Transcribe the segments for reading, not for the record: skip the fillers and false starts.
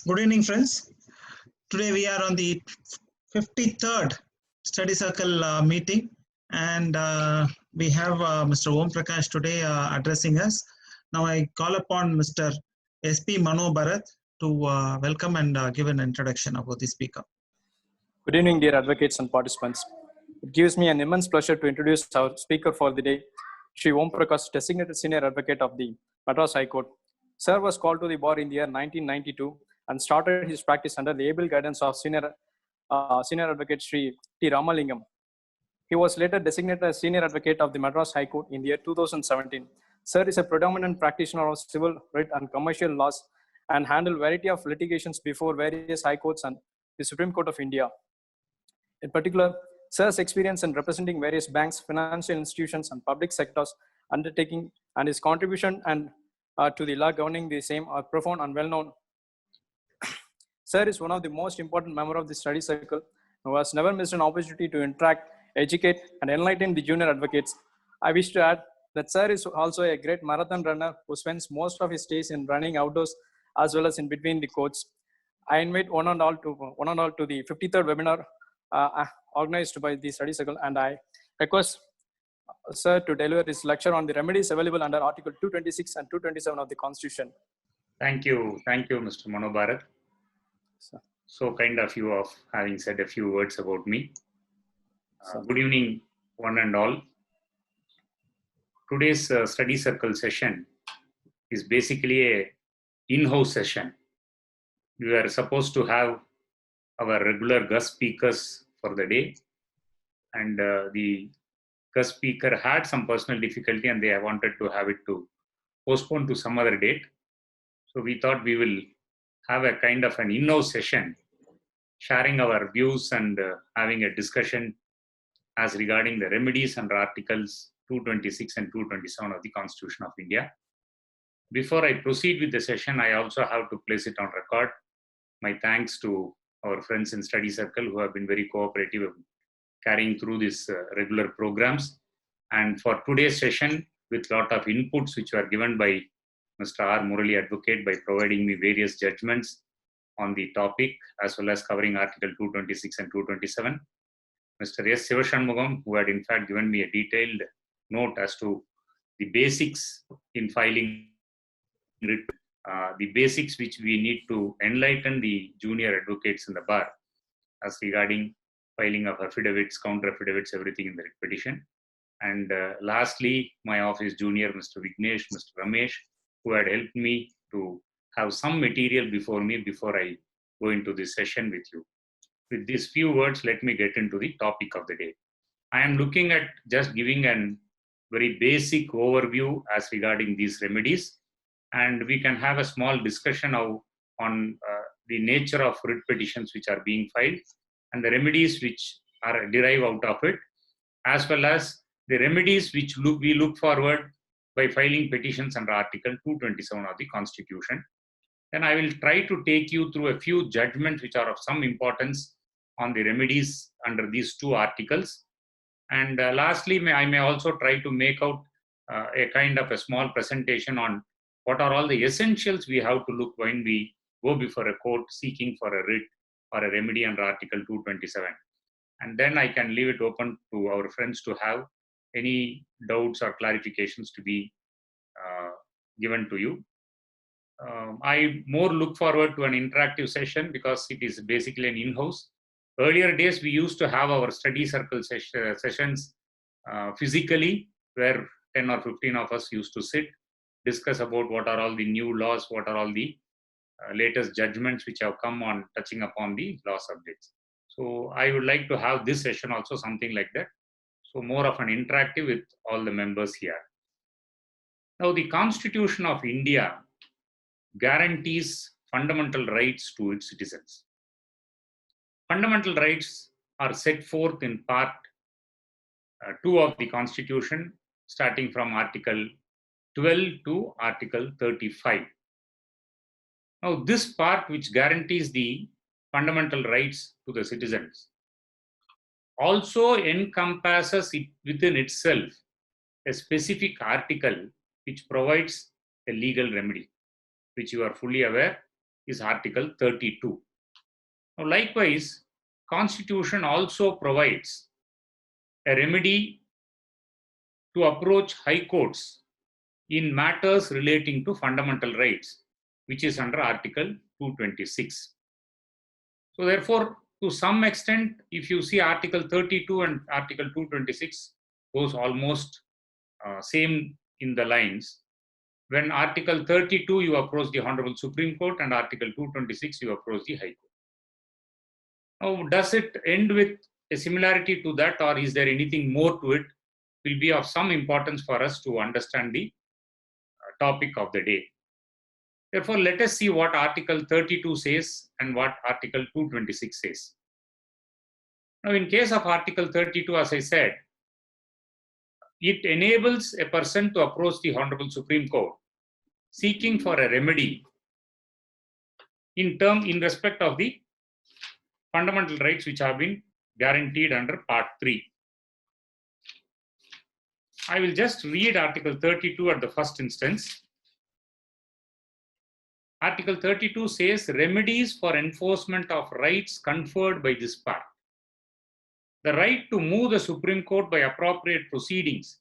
Good evening, friends. Today we are on the 53rd study circle meeting, and we have Mr. Om Prakash today addressing us. Now I call upon Mr. S.P. Mano Bharat to welcome and give an introduction about the speaker. Good evening, dear advocates and participants. It gives me an immense pleasure to introduce our speaker for the day, Shri Om Prakash, designated senior advocate of the Madras High Court. Sir was called to the bar in the year 1992 and started his practice under the able guidance of senior advocate Shri T. Ramalingam. He was later designated as senior advocate of the Madras High Court in the year 2017. Sir is a predominant practitioner of civil, writ, and commercial laws and handled variety of litigations before various high courts and the Supreme Court of India. In particular, Sir's experience in representing various banks, financial institutions, and public sectors undertaking and his contribution to the law governing the same are profound and well known. Sir is one of the most important members of the study circle who has never missed an opportunity to interact, educate, and enlighten the junior advocates. I wish to add that Sir is also a great marathon runner who spends most of his days in running outdoors as well as in between the courts. I invite one and all to the 53rd webinar organized by the study circle, and I request Sir to deliver his lecture on the remedies available under Article 226 and 227 of the Constitution. Thank you, Mr. Mano Bharat. So kind of you of having said a few words about me. Good evening, one and all. Today's study circle session is basically a in-house session. We were supposed to have our regular guest speakers for the day, and the guest speaker had some personal difficulty and they wanted to have it to postpone to some other date. So we thought we will have a kind of an in-house session, sharing our views and having a discussion as regarding the remedies under Articles 226 and 227 of the Constitution of India. Before I proceed with the session, I also have to place it on record my thanks to our friends in Study Circle who have been very cooperative in carrying through these regular programs. And for today's session, with a lot of inputs which were given by Mr. R. Murali Advocate by providing me various judgments on the topic as well as covering Article 226 and 227. Mr. S. Sivashanmugam, who had in fact given me a detailed note as to the basics in filing the basics which we need to enlighten the junior advocates in the bar as regarding filing of affidavits, counter affidavits, everything in the petition. And lastly, my office junior, Mr. Vignesh, Mr. Ramesh, who had helped me to have some material before me before I go into this session with you. With these few words, let me get into the topic of the day. I am looking at just giving a very basic overview as regarding these remedies, and we can have a small discussion on the nature of writ petitions which are being filed and the remedies which are derived out of it, as well as the remedies which we look forward by filing petitions under Article 227 of the Constitution. Then I will try to take you through a few judgments which are of some importance on the remedies under these two articles. And lastly, I may also try to make out a kind of a small presentation on what are all the essentials we have to look when we go before a court seeking for a writ or a remedy under Article 227. And then I can leave it open to our friends to have any doubts or clarifications to be given to you. I more look forward to an interactive session because it is basically an in-house. Earlier days, we used to have our study circle sessions physically, where 10 or 15 of us used to sit, discuss about what are all the new laws, what are all the latest judgments which have come on touching upon the law subjects. So I would like to have this session also something like that. So more of an interactive with all the members here. Now, the Constitution of India guarantees fundamental rights to its citizens. Fundamental rights are set forth in Part 2 of the Constitution, starting from Article 12 to Article 35. Now, this part which guarantees the fundamental rights to the citizens also encompasses it within itself a specific article which provides a legal remedy, which you are fully aware. is Article 32. Now, likewise, Constitution also provides a remedy to approach high courts in matters relating to fundamental rights, which is under Article 226. So therefore, to some extent, if you see Article 32 and Article 226 goes almost same in the lines. When Article 32, you approach the Honorable Supreme Court, and Article 226, you approach the High Court. Now, does it end with a similarity to that, or is there anything more to it? Will be of some importance for us to understand the topic of the day. Therefore, let us see what Article 32 says and what Article 226 says. Now, in case of Article 32, as I said, it enables a person to approach the Honorable Supreme Court seeking for a remedy in respect of the fundamental rights which have been guaranteed under Part 3. I will just read Article 32 at the first instance. Article 32 says remedies for enforcement of rights conferred by this part. The right to move the Supreme Court by appropriate proceedings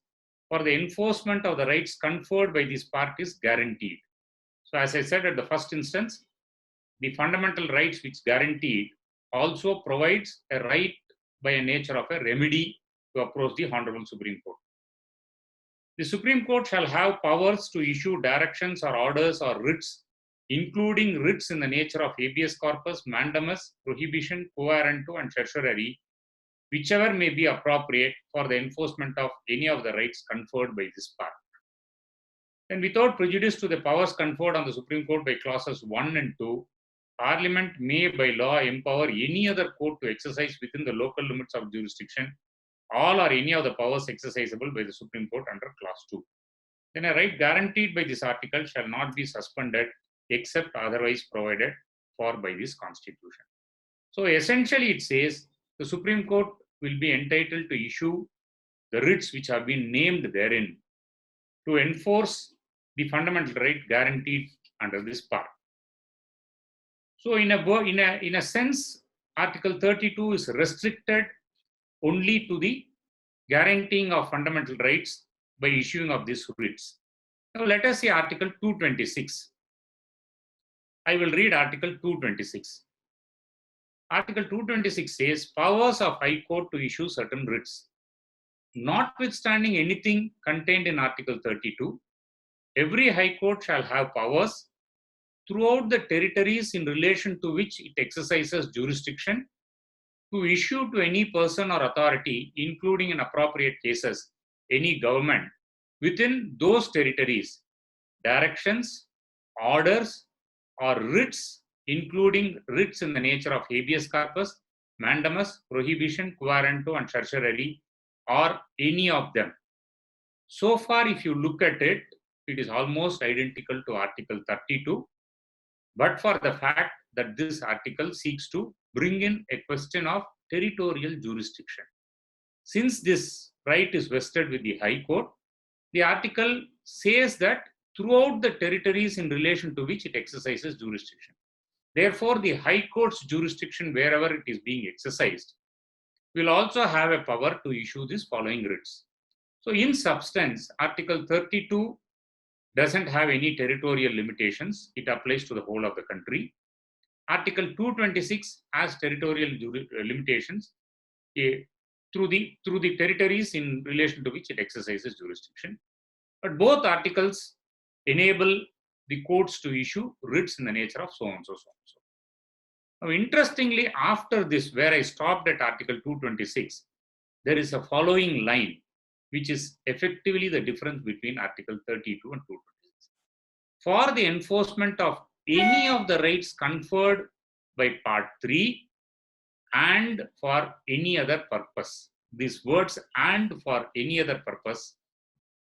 for the enforcement of the rights conferred by this part is guaranteed. So as I said at the first instance, the fundamental rights which guaranteed also provides a right by a nature of a remedy to approach the Honorable Supreme Court. The Supreme Court shall have powers to issue directions or orders or writs, including writs in the nature of habeas corpus, mandamus, prohibition, quo warranto, and certiorari, whichever may be appropriate for the enforcement of any of the rights conferred by this part. And without prejudice to the powers conferred on the Supreme Court by clauses 1 and 2, Parliament may by law empower any other court to exercise within the local limits of jurisdiction all or any of the powers exercisable by the Supreme Court under clause 2. Then a right guaranteed by this article shall not be suspended except otherwise provided for by this Constitution. So essentially it says the Supreme Court will be entitled to issue the writs which have been named therein to enforce the fundamental right guaranteed under this part. So in a sense, Article 32 is restricted only to the guaranteeing of fundamental rights by issuing of these writs. Now let us see Article 226. I will read Article 226. Article 226 says, powers of High Court to issue certain writs. Notwithstanding anything contained in Article 32, every High Court shall have powers throughout the territories in relation to which it exercises jurisdiction to issue to any person or authority, including in appropriate cases, any government within those territories, directions, orders, or writs, including writs in the nature of habeas corpus, mandamus, prohibition, quo warranto, and certiorari, or any of them. So far, if you look at it, it is almost identical to Article 32, but for the fact that this article seeks to bring in a question of territorial jurisdiction. Since this right is vested with the High Court, the article says that throughout the territories in relation to which it exercises jurisdiction. Therefore, the High Court's jurisdiction, wherever it is being exercised, will also have a power to issue these following writs. So in substance, Article 32 doesn't have any territorial limitations. It applies to the whole of the country. Article 226 has territorial limitations through the territories in relation to which it exercises jurisdiction. But both articles enable the courts to issue writs in the nature of so and so, so and so. Now, interestingly, after this, where I stopped at Article 226, there is a following line, which is effectively the difference between Article 32 and 226. For the enforcement of any of the rights conferred by Part 3 and for any other purpose. These words "and for any other purpose"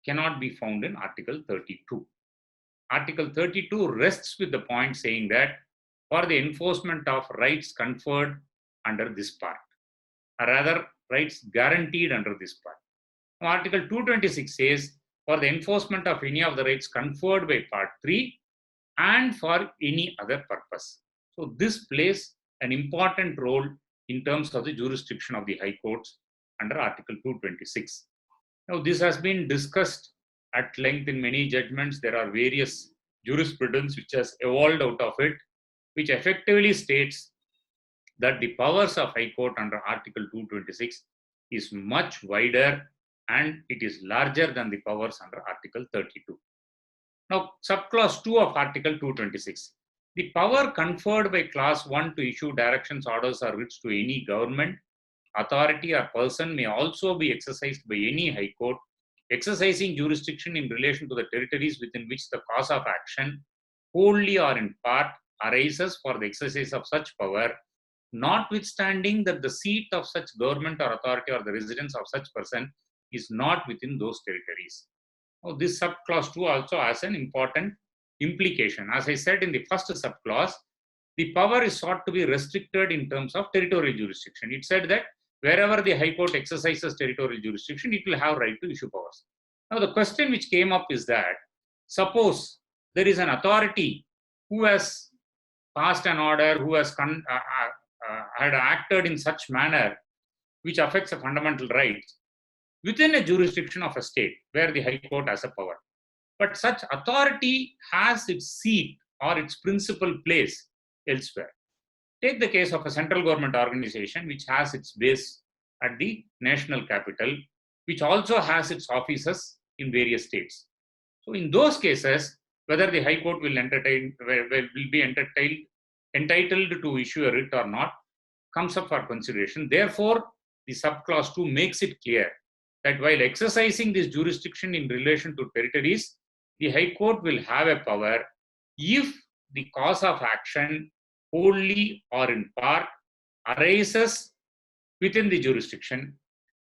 cannot be found in Article 32. Article 32 rests with the point saying that for the enforcement of rights conferred under this part, or rather rights guaranteed under this part. Now, Article 226 says for the enforcement of any of the rights conferred by Part 3 and for any other purpose. So this plays an important role in terms of the jurisdiction of the High Courts under Article 226. Now, this has been discussed at length in many judgments. There are various jurisprudence which has evolved out of it, which effectively states that the powers of High Court under Article 226 is much wider and it is larger than the powers under Article 32. Now, subclause 2 of Article 226. The power conferred by clause 1 to issue directions, orders, or writs to any government, authority, or person may also be exercised by any High Court exercising jurisdiction in relation to the territories within which the cause of action, wholly or in part, arises for the exercise of such power, notwithstanding that the seat of such government or authority or the residence of such person is not within those territories. Now, this subclause 2 also has an important implication. As I said in the first subclause, the power is sought to be restricted in terms of territorial jurisdiction. It said that wherever the High Court exercises territorial jurisdiction, it will have right to issue powers. Now, the question which came up is that, suppose there is an authority who has passed an order, who has had acted in such manner which affects a fundamental right within a jurisdiction of a state where the High Court has a power. But such authority has its seat or its principal place elsewhere. Take the case of a central government organization which has its base at the national capital, which also has its offices in various states. So in those cases, whether the High Court will be entitled to issue a writ or not comes up for consideration. Therefore, the subclause 2 makes it clear that while exercising this jurisdiction in relation to territories, the High Court will have a power if the cause of action wholly or in part arises within the jurisdiction,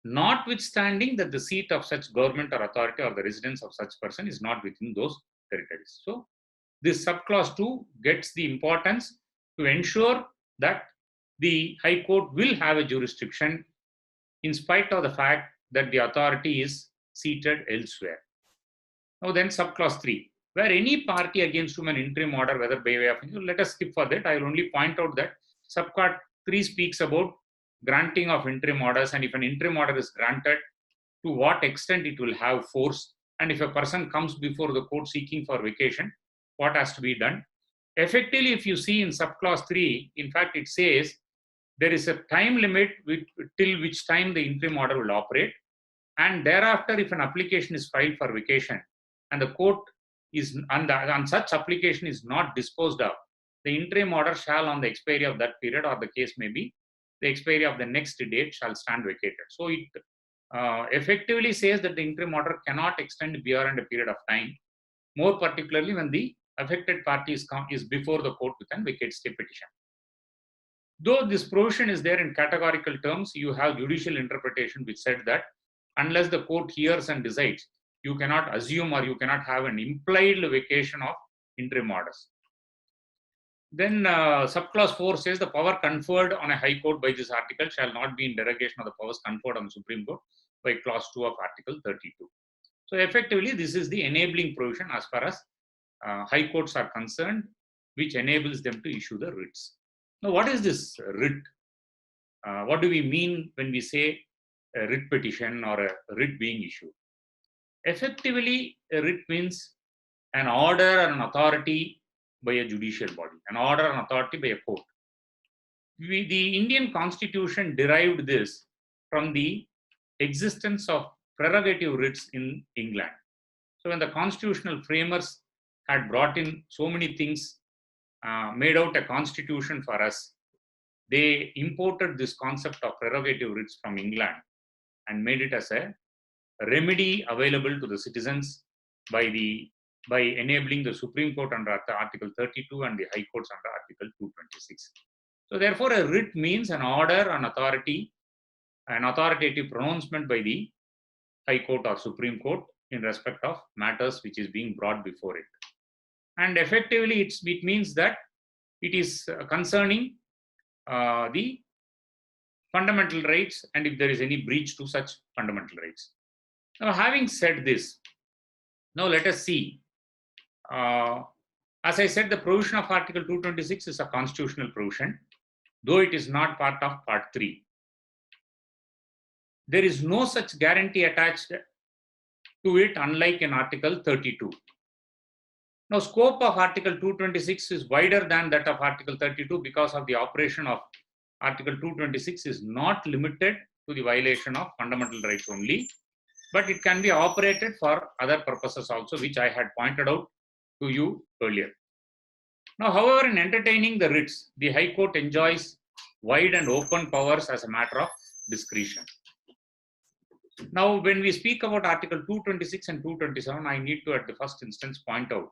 notwithstanding that the seat of such government or authority or the residence of such person is not within those territories. So, this subclause 2 gets the importance to ensure that the High Court will have a jurisdiction in spite of the fact that the authority is seated elsewhere. Now then, subclause 3, where any party against whom an interim order, whether by way of, let us skip for that. I will only point out that subclause 3 speaks about granting of interim orders, and if an interim order is granted, to what extent it will have force, and if a person comes before the court seeking for vacation, what has to be done. Effectively, if you see in subclause 3, in fact, it says there is a time limit till which time the interim order will operate, and thereafter, if an application is filed for vacation and the court is on such application is not disposed of, the interim order shall, on the expiry of that period, or the case may be the expiry of the next date, shall stand vacated. So it effectively says that the interim order cannot extend beyond a period of time, more particularly when the affected party is before the court with an vacate stay petition. Though this provision is there in categorical terms, you have judicial interpretation which said that unless the court hears and decides, you cannot assume or you cannot have an implied vacation of interim orders. Then subclause 4 says the power conferred on a High Court by this article shall not be in derogation of the powers conferred on the Supreme Court by clause 2 of Article 32. So effectively, this is the enabling provision as far as High Courts are concerned, which enables them to issue the writs. Now, what is this writ? What do we mean when we say a writ petition or a writ being issued? Effectively, a writ means an order or an authority by a judicial body, an order and authority by a court. The Indian Constitution derived this from the existence of prerogative writs in England. So when the constitutional framers had brought in so many things, made out a constitution for us, they imported this concept of prerogative writs from England and made it as a remedy available to the citizens by enabling the Supreme Court under Article 32 and the High Courts under Article 226. So therefore, a writ means an order, an authority, an authoritative pronouncement by the High Court or Supreme Court in respect of matters which is being brought before it. And effectively, it means that it is concerning the fundamental rights and if there is any breach to such fundamental rights. Now, having said this, now let us see As I said, the provision of Article 226 is a constitutional provision, though it is not part of Part 3. There is no such guarantee attached to it, unlike in Article 32. Now, scope of Article 226 is wider than that of Article 32 because of the operation of Article 226 is not limited to the violation of fundamental rights only, but it can be operated for other purposes also, which I had pointed out to you earlier. Now, however, in entertaining the writs, the High Court enjoys wide and open powers as a matter of discretion. Now, when we speak about Article 226 and 227, I need to, at the first instance, point out,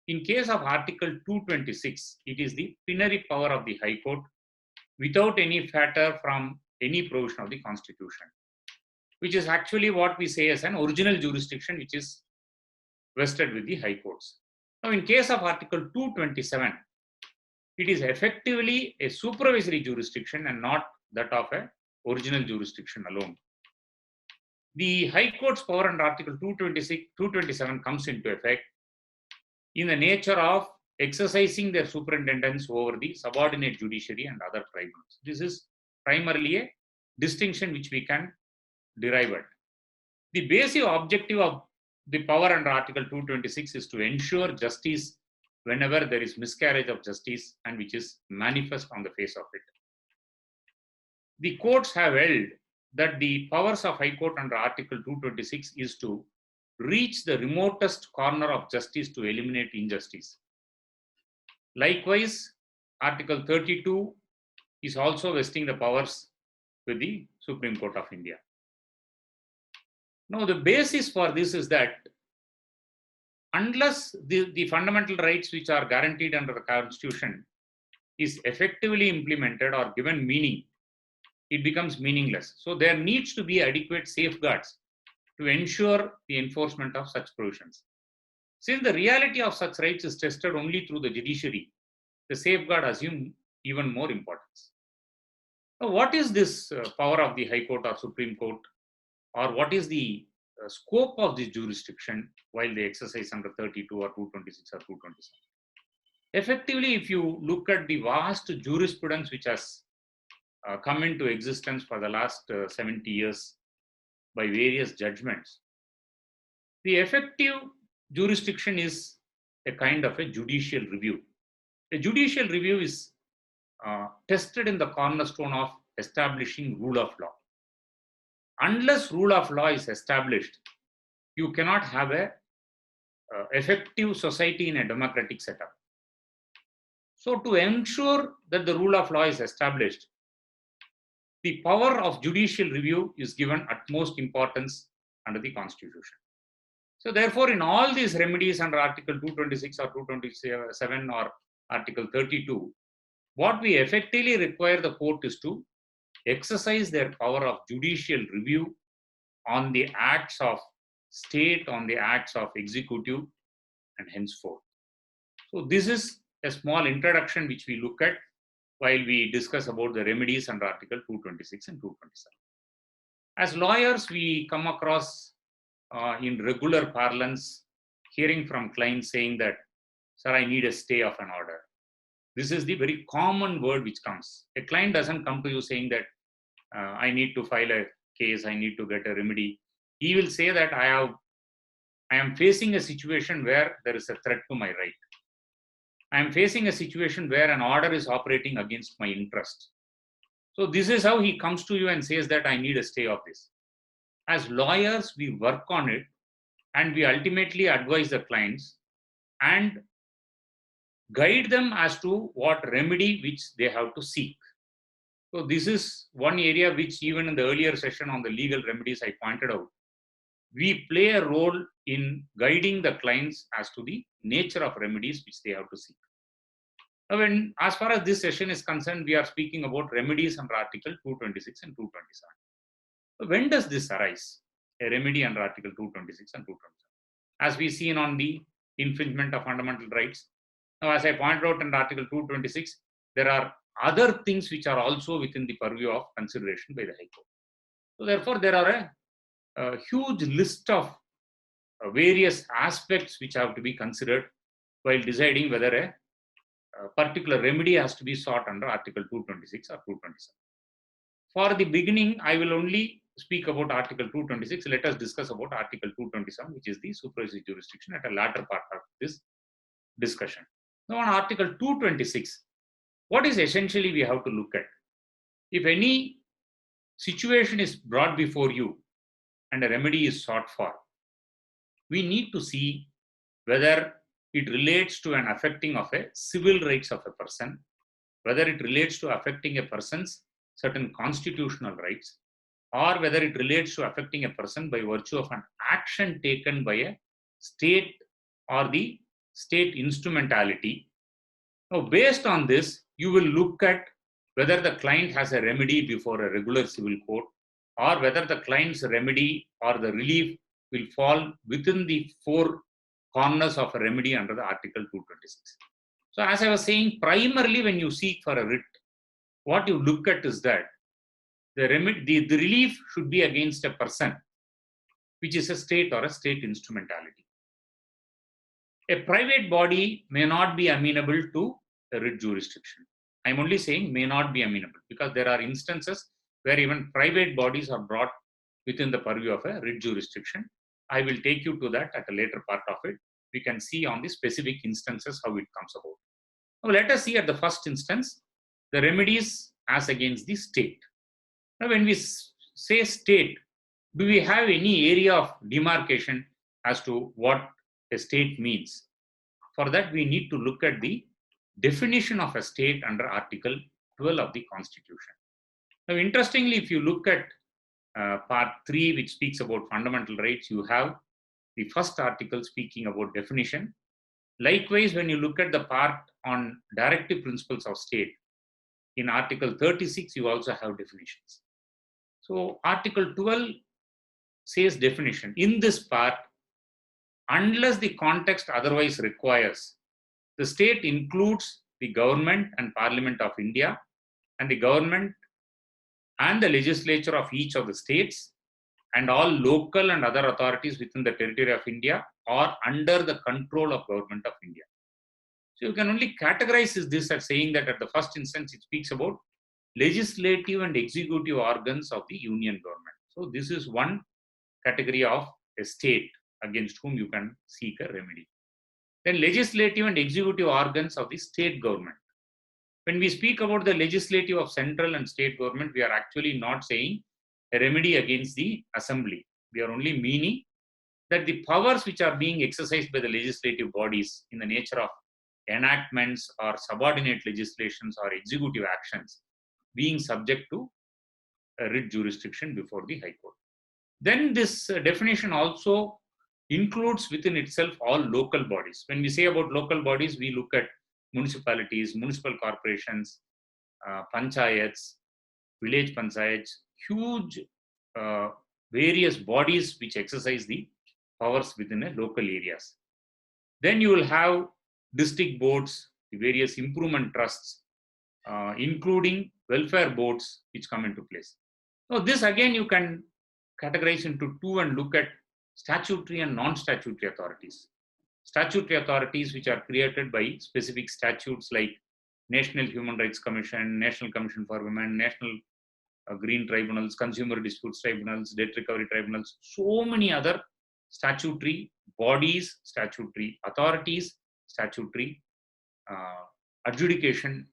in case of Article 226, it is the plenary power of the High Court without any fetter from any provision of the Constitution, which is actually what we say as an original jurisdiction, which is vested with the High Courts. Now, in case of Article 227, it is effectively a supervisory jurisdiction and not that of an original jurisdiction alone. The High Court's power under Article 227 comes into effect in the nature of exercising their superintendence over the subordinate judiciary and other tribunals. This is primarily a distinction which we can derive at. The basic objective of the power under Article 226 is to ensure justice whenever there is miscarriage of justice and which is manifest on the face of it. The courts have held that the powers of High Court under Article 226 is to reach the remotest corner of justice to eliminate injustice. Likewise, Article 32 is also vesting the powers with the Supreme Court of India. Now, the basis for this is that unless the fundamental rights which are guaranteed under the Constitution is effectively implemented or given meaning, it becomes meaningless. So there needs to be adequate safeguards to ensure the enforcement of such provisions. Since the reality of such rights is tested only through the judiciary, the safeguard assumes even more importance. Now, what is this power of the High Court or Supreme Court, or what is the scope of this jurisdiction while they exercise under 32 or 226 or 227? Effectively, if you look at the vast jurisprudence which has come into existence for the last 70 years by various judgments, the effective jurisdiction is a kind of a judicial review. A judicial review is tested in the cornerstone of establishing rule of law. Unless rule of law is established, you cannot have a effective society in a democratic setup. So to ensure that the rule of law is established, the power of judicial review is given utmost importance under the Constitution. So therefore, in all these remedies under Article 226 or 227 or Article 32, what we effectively require the court is to exercise their power of judicial review on the acts of state, on the acts of executive, and henceforth. So this is a small introduction which we look at while we discuss about the remedies under Article 226 and 227. As lawyers, we come across in regular parlance, hearing from clients saying that, sir, I need a stay of an order. This is the very common word which comes. A client doesn't come to you saying that I need to file a case, I need to get a remedy. He will say that I am facing a situation where there is a threat to my right. I am facing a situation where an order is operating against my interest. So this is how he comes to you and says that I need a stay of this. As lawyers, we work on it and we ultimately advise the clients and guide them as to what remedy which they have to seek. So this is one area which even in the earlier session on the legal remedies I pointed out. We play a role in guiding the clients as to the nature of remedies which they have to seek. Now, as far as this session is concerned, we are speaking about remedies under Article 226 and 227. So when does this arise? A remedy under Article 226 and 227. As we seen on the infringement of fundamental rights. Now, as I pointed out in Article 226, there are other things which are also within the purview of consideration by the High Court. So therefore, there are a huge list of various aspects which have to be considered while deciding whether a particular remedy has to be sought under Article 226 or 227. For the beginning, I will only speak about Article 226. Let us discuss about Article 227, which is the supervisory jurisdiction, at a later part of this discussion. Now, on Article 226, what is essentially we have to look at? If any situation is brought before you and a remedy is sought for, we need to see whether it relates to an affecting of a civil rights of a person, whether it relates to affecting a person's certain constitutional rights, or whether it relates to affecting a person by virtue of an action taken by a state or the state instrumentality. Now, based on this, you will look at whether the client has a remedy before a regular civil court, or whether the client's remedy or the relief will fall within the four corners of a remedy under the Article 226. So, as I was saying, primarily when you seek for a writ, what you look at is that the relief should be against a person, which is a state or a state instrumentality. A private body may not be amenable to a writ jurisdiction. I'm only saying may not be amenable, because there are instances where even private bodies are brought within the purview of a writ jurisdiction. I will take you to that at a later part of it. We can see on the specific instances how it comes about. Now, let us see at the first instance the remedies as against the state. Now, when we say state, do we have any area of demarcation as to what a state means? For that, we need to look at the definition of a state under Article 12 of the Constitution. Now, interestingly, if you look at Part 3, which speaks about fundamental rights, you have the first article speaking about definition. Likewise, when you look at the part on directive principles of state, in Article 36, you also have definitions. So, Article 12 says definition. In this part, unless the context otherwise requires, the state includes the government and Parliament of India, and the government and the legislature of each of the states, and all local and other authorities within the territory of India or under the control of Government of India. So you can only categorize this as saying that at the first instance it speaks about legislative and executive organs of the union government. So this is one category of a state against whom you can seek a remedy. Then legislative and executive organs of the state government. When we speak about the legislative of central and state government, we are actually not saying a remedy against the assembly. We are only meaning that the powers which are being exercised by the legislative bodies in the nature of enactments or subordinate legislations or executive actions being subject to a writ jurisdiction before the High Court. Then this definition also includes within itself all local bodies. When we say about local bodies, we look at municipalities, municipal corporations, panchayats, village panchayats, huge various bodies which exercise the powers within a local areas. Then you will have district boards, the various improvement trusts, including welfare boards which come into place. Now this again you can categorize into two and look at statutory and non-statutory authorities. Statutory authorities which are created by specific statutes like National Human Rights Commission, National Commission for Women, National Green Tribunals, Consumer Disputes Tribunals, Debt Recovery Tribunals, so many other statutory bodies, statutory authorities, statutory adjudication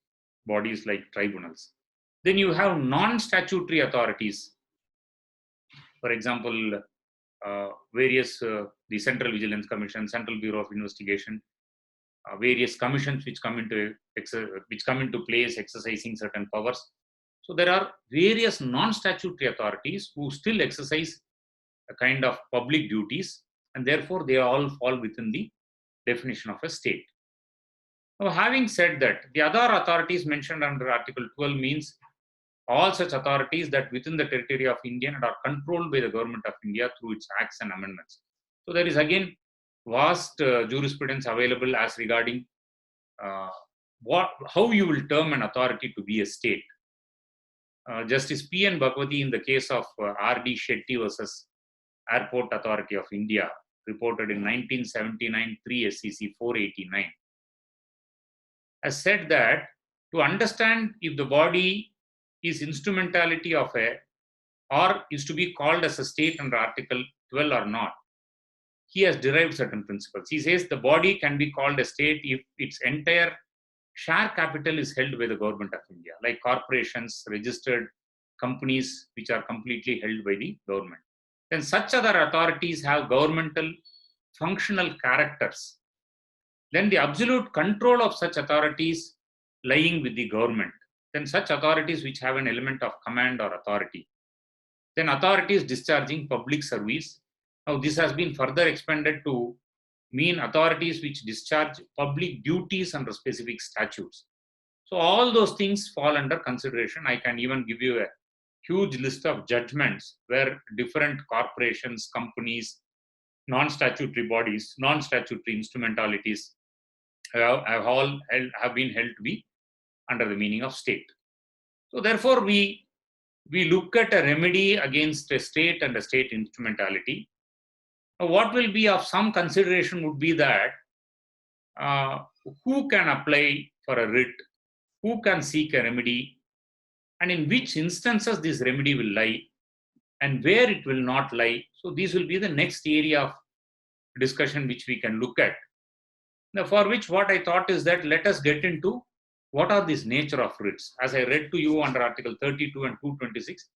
bodies like tribunals. Then you have non-statutory authorities, for example, various the Central Vigilance Commission, Central Bureau of Investigation, various commissions which come into place exercising certain powers. So there are various non-statutory authorities who still exercise a kind of public duties, and therefore they all fall within the definition of a state. Now, having said that, the other authorities mentioned under Article 12 means all such authorities that within the territory of India and are controlled by the Government of India through its acts and amendments. So there is again vast jurisprudence available as regarding how you will term an authority to be a state. Justice P.N. Bhagwati in the case of R.D. Shetty versus Airport Authority of India, reported in 1979 3 SCC 489, has said that to understand if the body is instrumentality of a or is to be called as a state under Article 12 or not, he has derived certain principles. He says the body can be called a state if its entire share capital is held by the government of India, like corporations, registered companies which are completely held by the government. Then such other authorities have governmental functional characters. Then the absolute control of such authorities lying with the government. Then such authorities which have an element of command or authority. Then authorities discharging public service. Now this has been further expanded to mean authorities which discharge public duties under specific statutes. So all those things fall under consideration. I can even give you a huge list of judgments where different corporations, companies, non-statutory bodies, non-statutory instrumentalities have been held to be under the meaning of state. So therefore, we look at a remedy against a state and a state instrumentality. Now, what will be of some consideration would be that who can apply for a writ, who can seek a remedy, and in which instances this remedy will lie, and where it will not lie. So these will be the next area of discussion which we can look at. Now, for which what I thought is that let us get into what are these nature of writs. As I read to you under Article 32 and 226,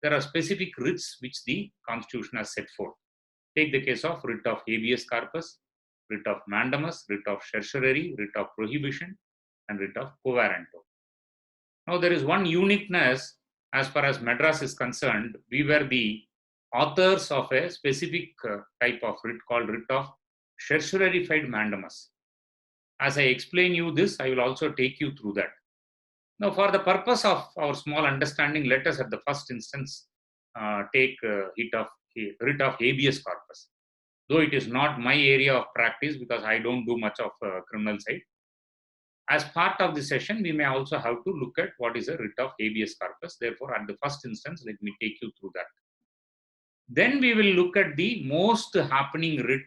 there are specific writs which the Constitution has set forth. Take the case of writ of habeas corpus, writ of mandamus, writ of certiorari, writ of prohibition, and writ of quo warranto. Now, there is one uniqueness as far as Madras is concerned. We were the authors of a specific type of writ called writ of certiorarified mandamus. As I explain you this, I will also take you through that. Now, for the purpose of our small understanding, let us at the first instance take writ of habeas corpus. Though it is not my area of practice because I don't do much of criminal side. As part of the session, we may also have to look at what is a writ of habeas corpus. Therefore, at the first instance, let me take you through that. Then we will look at the most happening writ,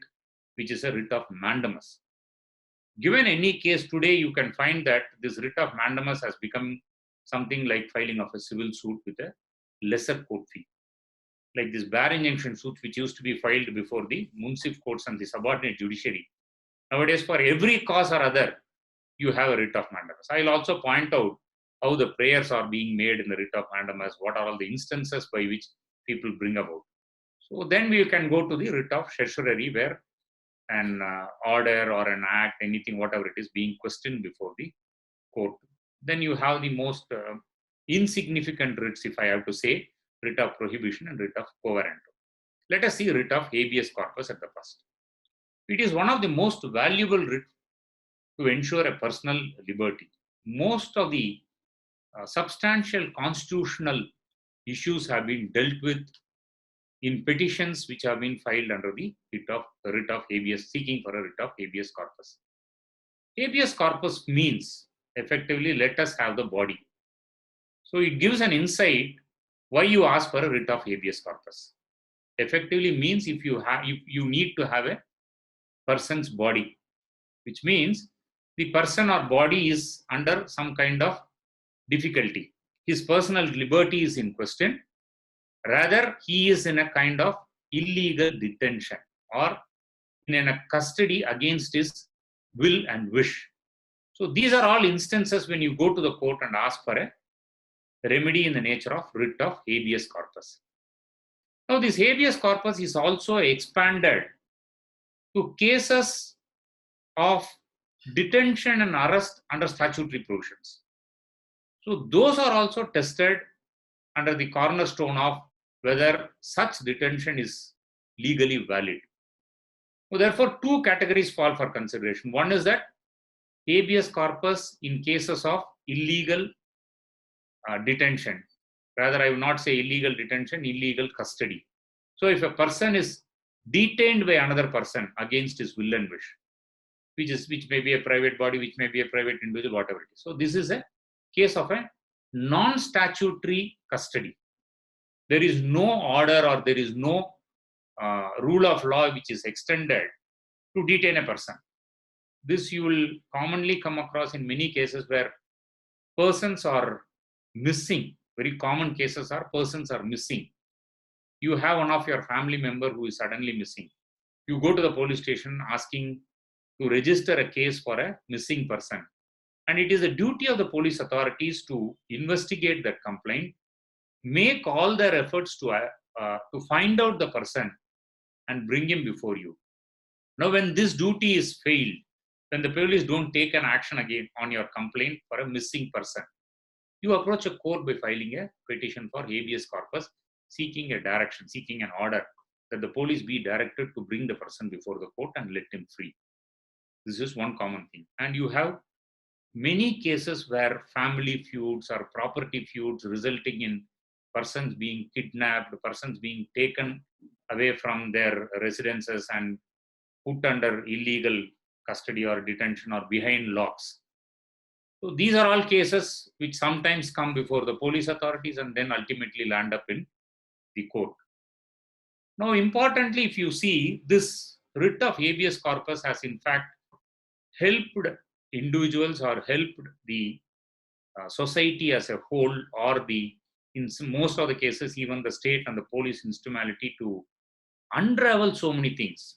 which is a writ of mandamus. Given any case today, you can find that this writ of mandamus has become something like filing of a civil suit with a lesser court fee. Like this bare injunction suit, which used to be filed before the municipal courts and the subordinate judiciary. Nowadays, for every cause or other, you have a writ of mandamus. I will also point out how the prayers are being made in the writ of mandamus, what are all the instances by which people bring about. So then we can go to the writ of certiorari, where an order or an act, anything, whatever it is, being questioned before the court. Then you have the most insignificant writs, if I have to say, writ of prohibition and writ of quo warranto. Let us see writ of habeas corpus at the first. It is one of the most valuable writs to ensure a personal liberty. Most of the substantial constitutional issues have been dealt with in petitions which have been filed under the writ of habeas, seeking for a writ of habeas corpus. Habeas corpus means effectively let us have the body. So it gives an insight why you ask for a writ of habeas corpus. Effectively means if you need to have a person's body, which means the person or body is under some kind of difficulty. His personal liberty is in question. Rather, he is in a kind of illegal detention or in a custody against his will and wish. So these are all instances when you go to the court and ask for a remedy in the nature of writ of habeas corpus. Now, this habeas corpus is also expanded to cases of detention and arrest under statutory provisions. So those are also tested under the cornerstone of whether such detention is legally valid. So therefore, two categories fall for consideration. One is that habeas corpus in cases of illegal detention. Rather, I will not say illegal detention, illegal custody. So if a person is detained by another person against his will and wish, which may be a private body, which may be a private individual, whatever it is. So this is a case of a non-statutory custody. There is no order or there is no rule of law which is extended to detain a person. this you will commonly come across in many cases where persons are missing. Very common cases are persons are missing. You have one of your family member who is suddenly missing. You go to the police station asking to register a case for a missing person. And it is a duty of the police authorities to investigate that complaint, make all their efforts to find out the person and bring him before you. Now, when this duty is failed, when the police don't take an action again on your complaint for a missing person, you approach a court by filing a petition for habeas corpus, seeking a direction, seeking an order that the police be directed to bring the person before the court and let him free. This is one common thing. And you have many cases where family feuds or property feuds resulting in persons being kidnapped, persons being taken away from their residences and put under illegal custody or detention or behind locks. So these are all cases which sometimes come before the police authorities and then ultimately land up in the court. Now, importantly, if you see, this writ of habeas corpus has in fact helped individuals or helped the society as a whole, or in most of the cases, even the state and the police instrumentality to unravel so many things.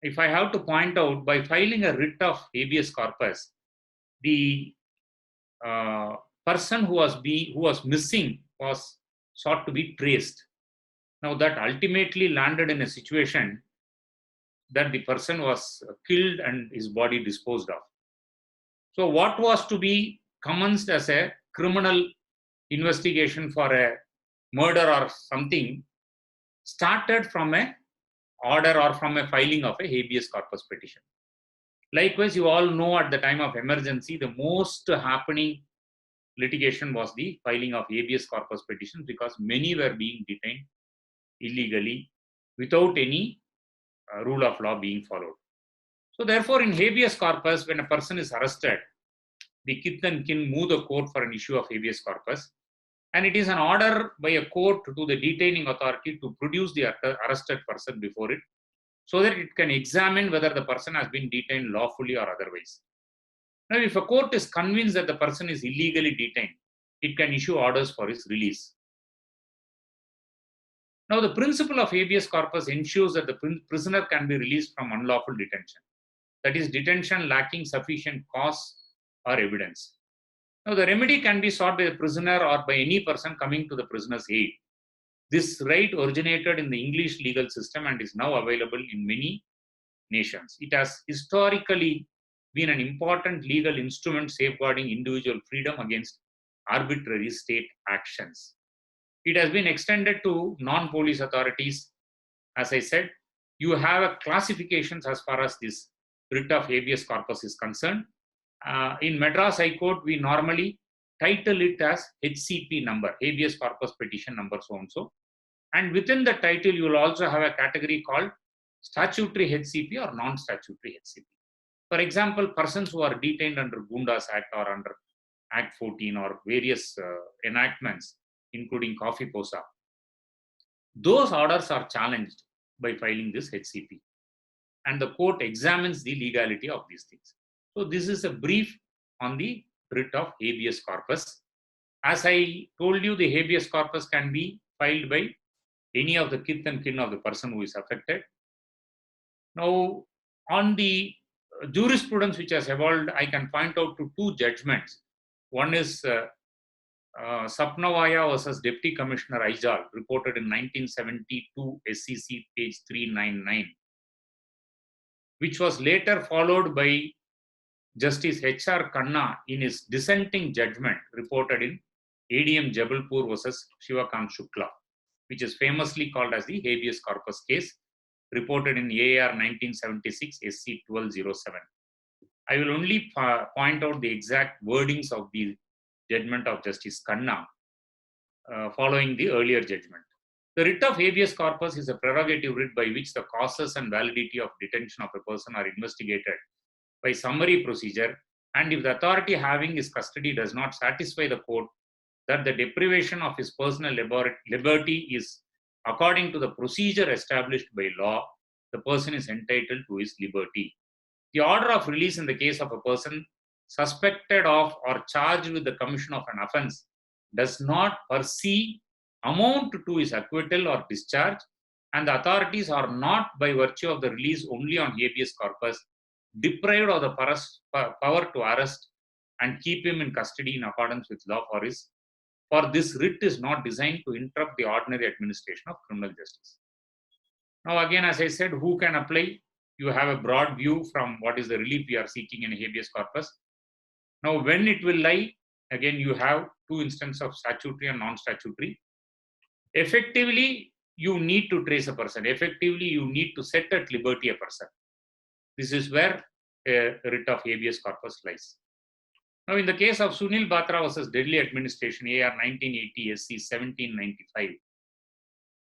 If I have to point out, by filing a writ of habeas corpus, the person who was missing was sought to be traced. Now that ultimately landed in a situation that the person was killed and his body disposed of. So what was to be commenced as a criminal investigation for a murder or something started from a order or from a filing of a habeas corpus petition. Likewise, you all know at the time of emergency, the most happening litigation was the filing of habeas corpus petitions, because many were being detained illegally without any rule of law being followed. So therefore, in habeas corpus, when a person is arrested, the kith and kin move the court for an issue of habeas corpus, and it is an order by a court to the detaining authority to produce the arrested person before it, so that it can examine whether the person has been detained lawfully or otherwise. Now, if a court is convinced that the person is illegally detained, it can issue orders for his release. Now, the principle of habeas corpus ensures that the prisoner can be released from unlawful detention, that is, detention lacking sufficient cause or evidence. Now, the remedy can be sought by the prisoner or by any person coming to the prisoner's aid. This right originated in the English legal system and is now available in many nations. It has historically been an important legal instrument safeguarding individual freedom against arbitrary state actions. It has been extended to non-police authorities. As I said, you have classifications as far as this writ of habeas corpus is concerned. In Madras High Court, we normally title it as HCP number, habeas corpus petition number so-and-so. And within the title, you will also have a category called statutory HCP or non-statutory HCP. For example, persons who are detained under Gundas Act or under Act 14 or various enactments, including Coffee Posa, those orders are challenged by filing this HCP. And the court examines the legality of these things. So this is a brief on the writ of habeas corpus. As I told you, the habeas corpus can be filed by any of the kith and kin of the person who is affected. Now, on the jurisprudence which has evolved, I can point out to two judgments. One is Sapnavaya versus Deputy Commissioner Aijal, reported in 1972 SCC page 399, which was later followed by Justice H.R. Khanna in his dissenting judgment, reported in ADM Jabalpur versus Shivakant Shukla, which is famously called as the habeas corpus case, reported in AR 1976 SC 1207. I will only point out the exact wordings of the judgment of Justice Khanna following the earlier judgment. The writ of habeas corpus is a prerogative writ by which the causes and validity of detention of a person are investigated by summary procedure, and if the authority having his custody does not satisfy the court that the deprivation of his personal liberty is according to the procedure established by law, the person is entitled to his liberty. The order of release in the case of a person suspected of or charged with the commission of an offense does not per se amount to his acquittal or discharge, and the authorities are not, by virtue of the release only on habeas corpus, deprived of the power to arrest and keep him in custody in accordance with law, for this writ is not designed to interrupt the ordinary administration of criminal justice. Now again, as I said, who can apply? You have a broad view from what is the relief we are seeking in habeas corpus. Now when it will lie, again you have two instances of statutory and non-statutory. Effectively, you need to trace a person. Effectively, you need to set at liberty a person. This is where a writ of habeas corpus lies. Now, in the case of Sunil Batra versus Delhi Administration, AR 1980 SC 1795,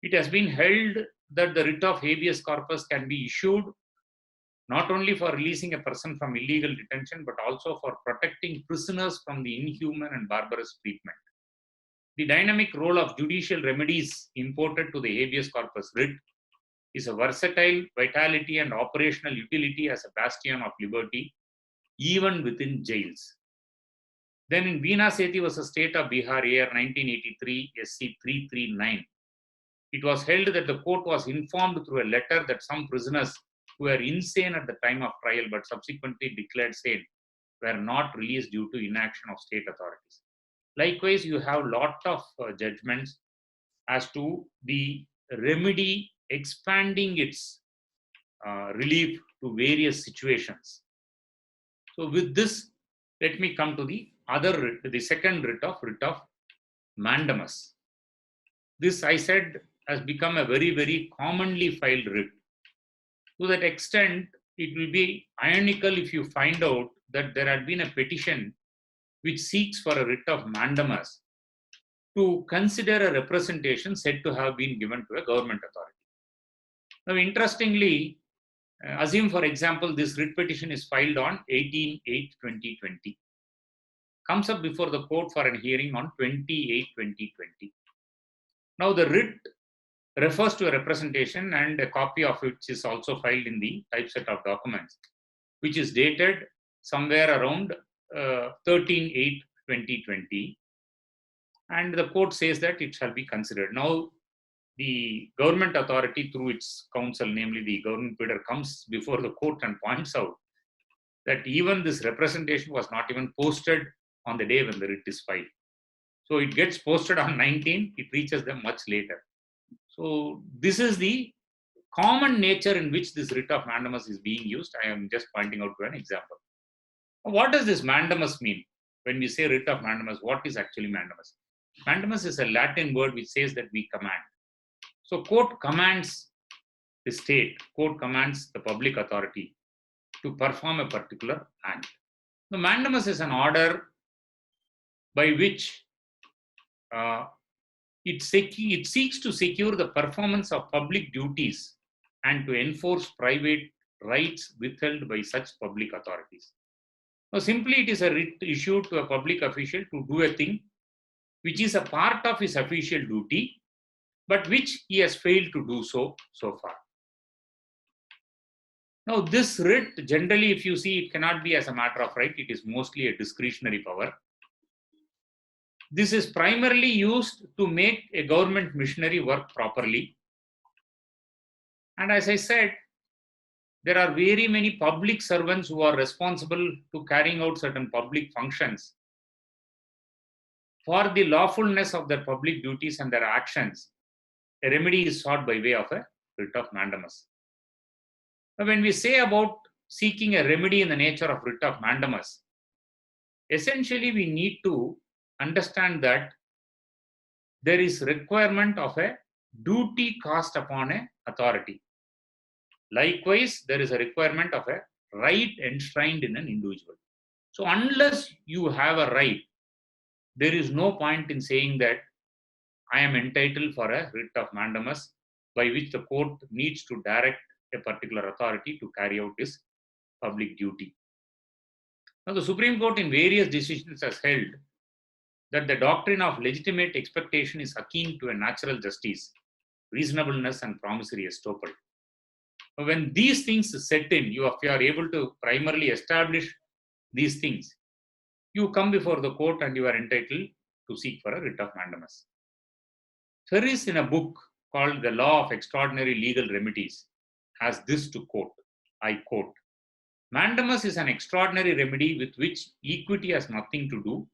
it has been held that the writ of habeas corpus can be issued not only for releasing a person from illegal detention, but also for protecting prisoners from the inhuman and barbarous treatment. The dynamic role of judicial remedies imported to the habeas corpus writ is a versatile vitality and operational utility as a bastion of liberty, even within jails. Then in Veena Sethi versus State of Bihar, AR 1983 SC 339, it was held that the court was informed through a letter that some prisoners who were insane at the time of trial but subsequently declared sane were not released due to inaction of state authorities. Likewise, you have a lot of judgments as to the remedy expanding its relief to various situations. So with this, let me come to the second writ of mandamus. This, I said, has become a very, very commonly filed writ. To that extent, it will be ironical if you find out that there had been a petition which seeks for a writ of mandamus to consider a representation said to have been given to a government authority. Now, interestingly, assume, for example, this writ petition is filed on 18/8/2020, comes up before the court for a hearing on 20/8/2020. Now, the writ refers to a representation, and a copy of it is also filed in the typeset of documents, which is dated somewhere around 13/8/2020, and the court says that it shall be considered. Now, the government authority through its counsel, namely the government pleader, comes before the court and points out that even this representation was not even posted on the day when the writ is filed. So it gets posted on 19, it reaches them much later. So this is the common nature in which this writ of mandamus is being used. I am just pointing out to an example. What does this mandamus mean? When we say writ of mandamus, what is actually mandamus? Mandamus is a Latin word which says that we command. So court commands the state, court commands the public authority to perform a particular act. The mandamus is an order by which it seeks to secure the performance of public duties and to enforce private rights withheld by such public authorities. Now, simply it is a writ issued to a public official to do a thing which is a part of his official duty, but which he has failed to do so far. Now, this writ, generally, if you see, it cannot be as a matter of right. It is mostly a discretionary power. This is primarily used to make a government machinery work properly. And as I said, there are very many public servants who are responsible to carrying out certain public functions. For the lawfulness of their public duties and their actions, a remedy is sought by way of a writ of mandamus. Now, when we say about seeking a remedy in the nature of writ of mandamus, essentially we need to understand that there is requirement of a duty cast upon an authority. Likewise, there is a requirement of a right enshrined in an individual. So unless you have a right, there is no point in saying that I am entitled for a writ of mandamus by which the court needs to direct a particular authority to carry out its public duty. Now, the Supreme Court in various decisions has held that the doctrine of legitimate expectation is akin to a natural justice, reasonableness, and promissory estoppel. When these things set in, if you are able to primarily establish these things, you come before the court and you are entitled to seek for a writ of mandamus. Ferris, in a book called The Law of Extraordinary Legal Remedies, has this to quote, I quote, "Mandamus is an extraordinary remedy with which equity has nothing to do,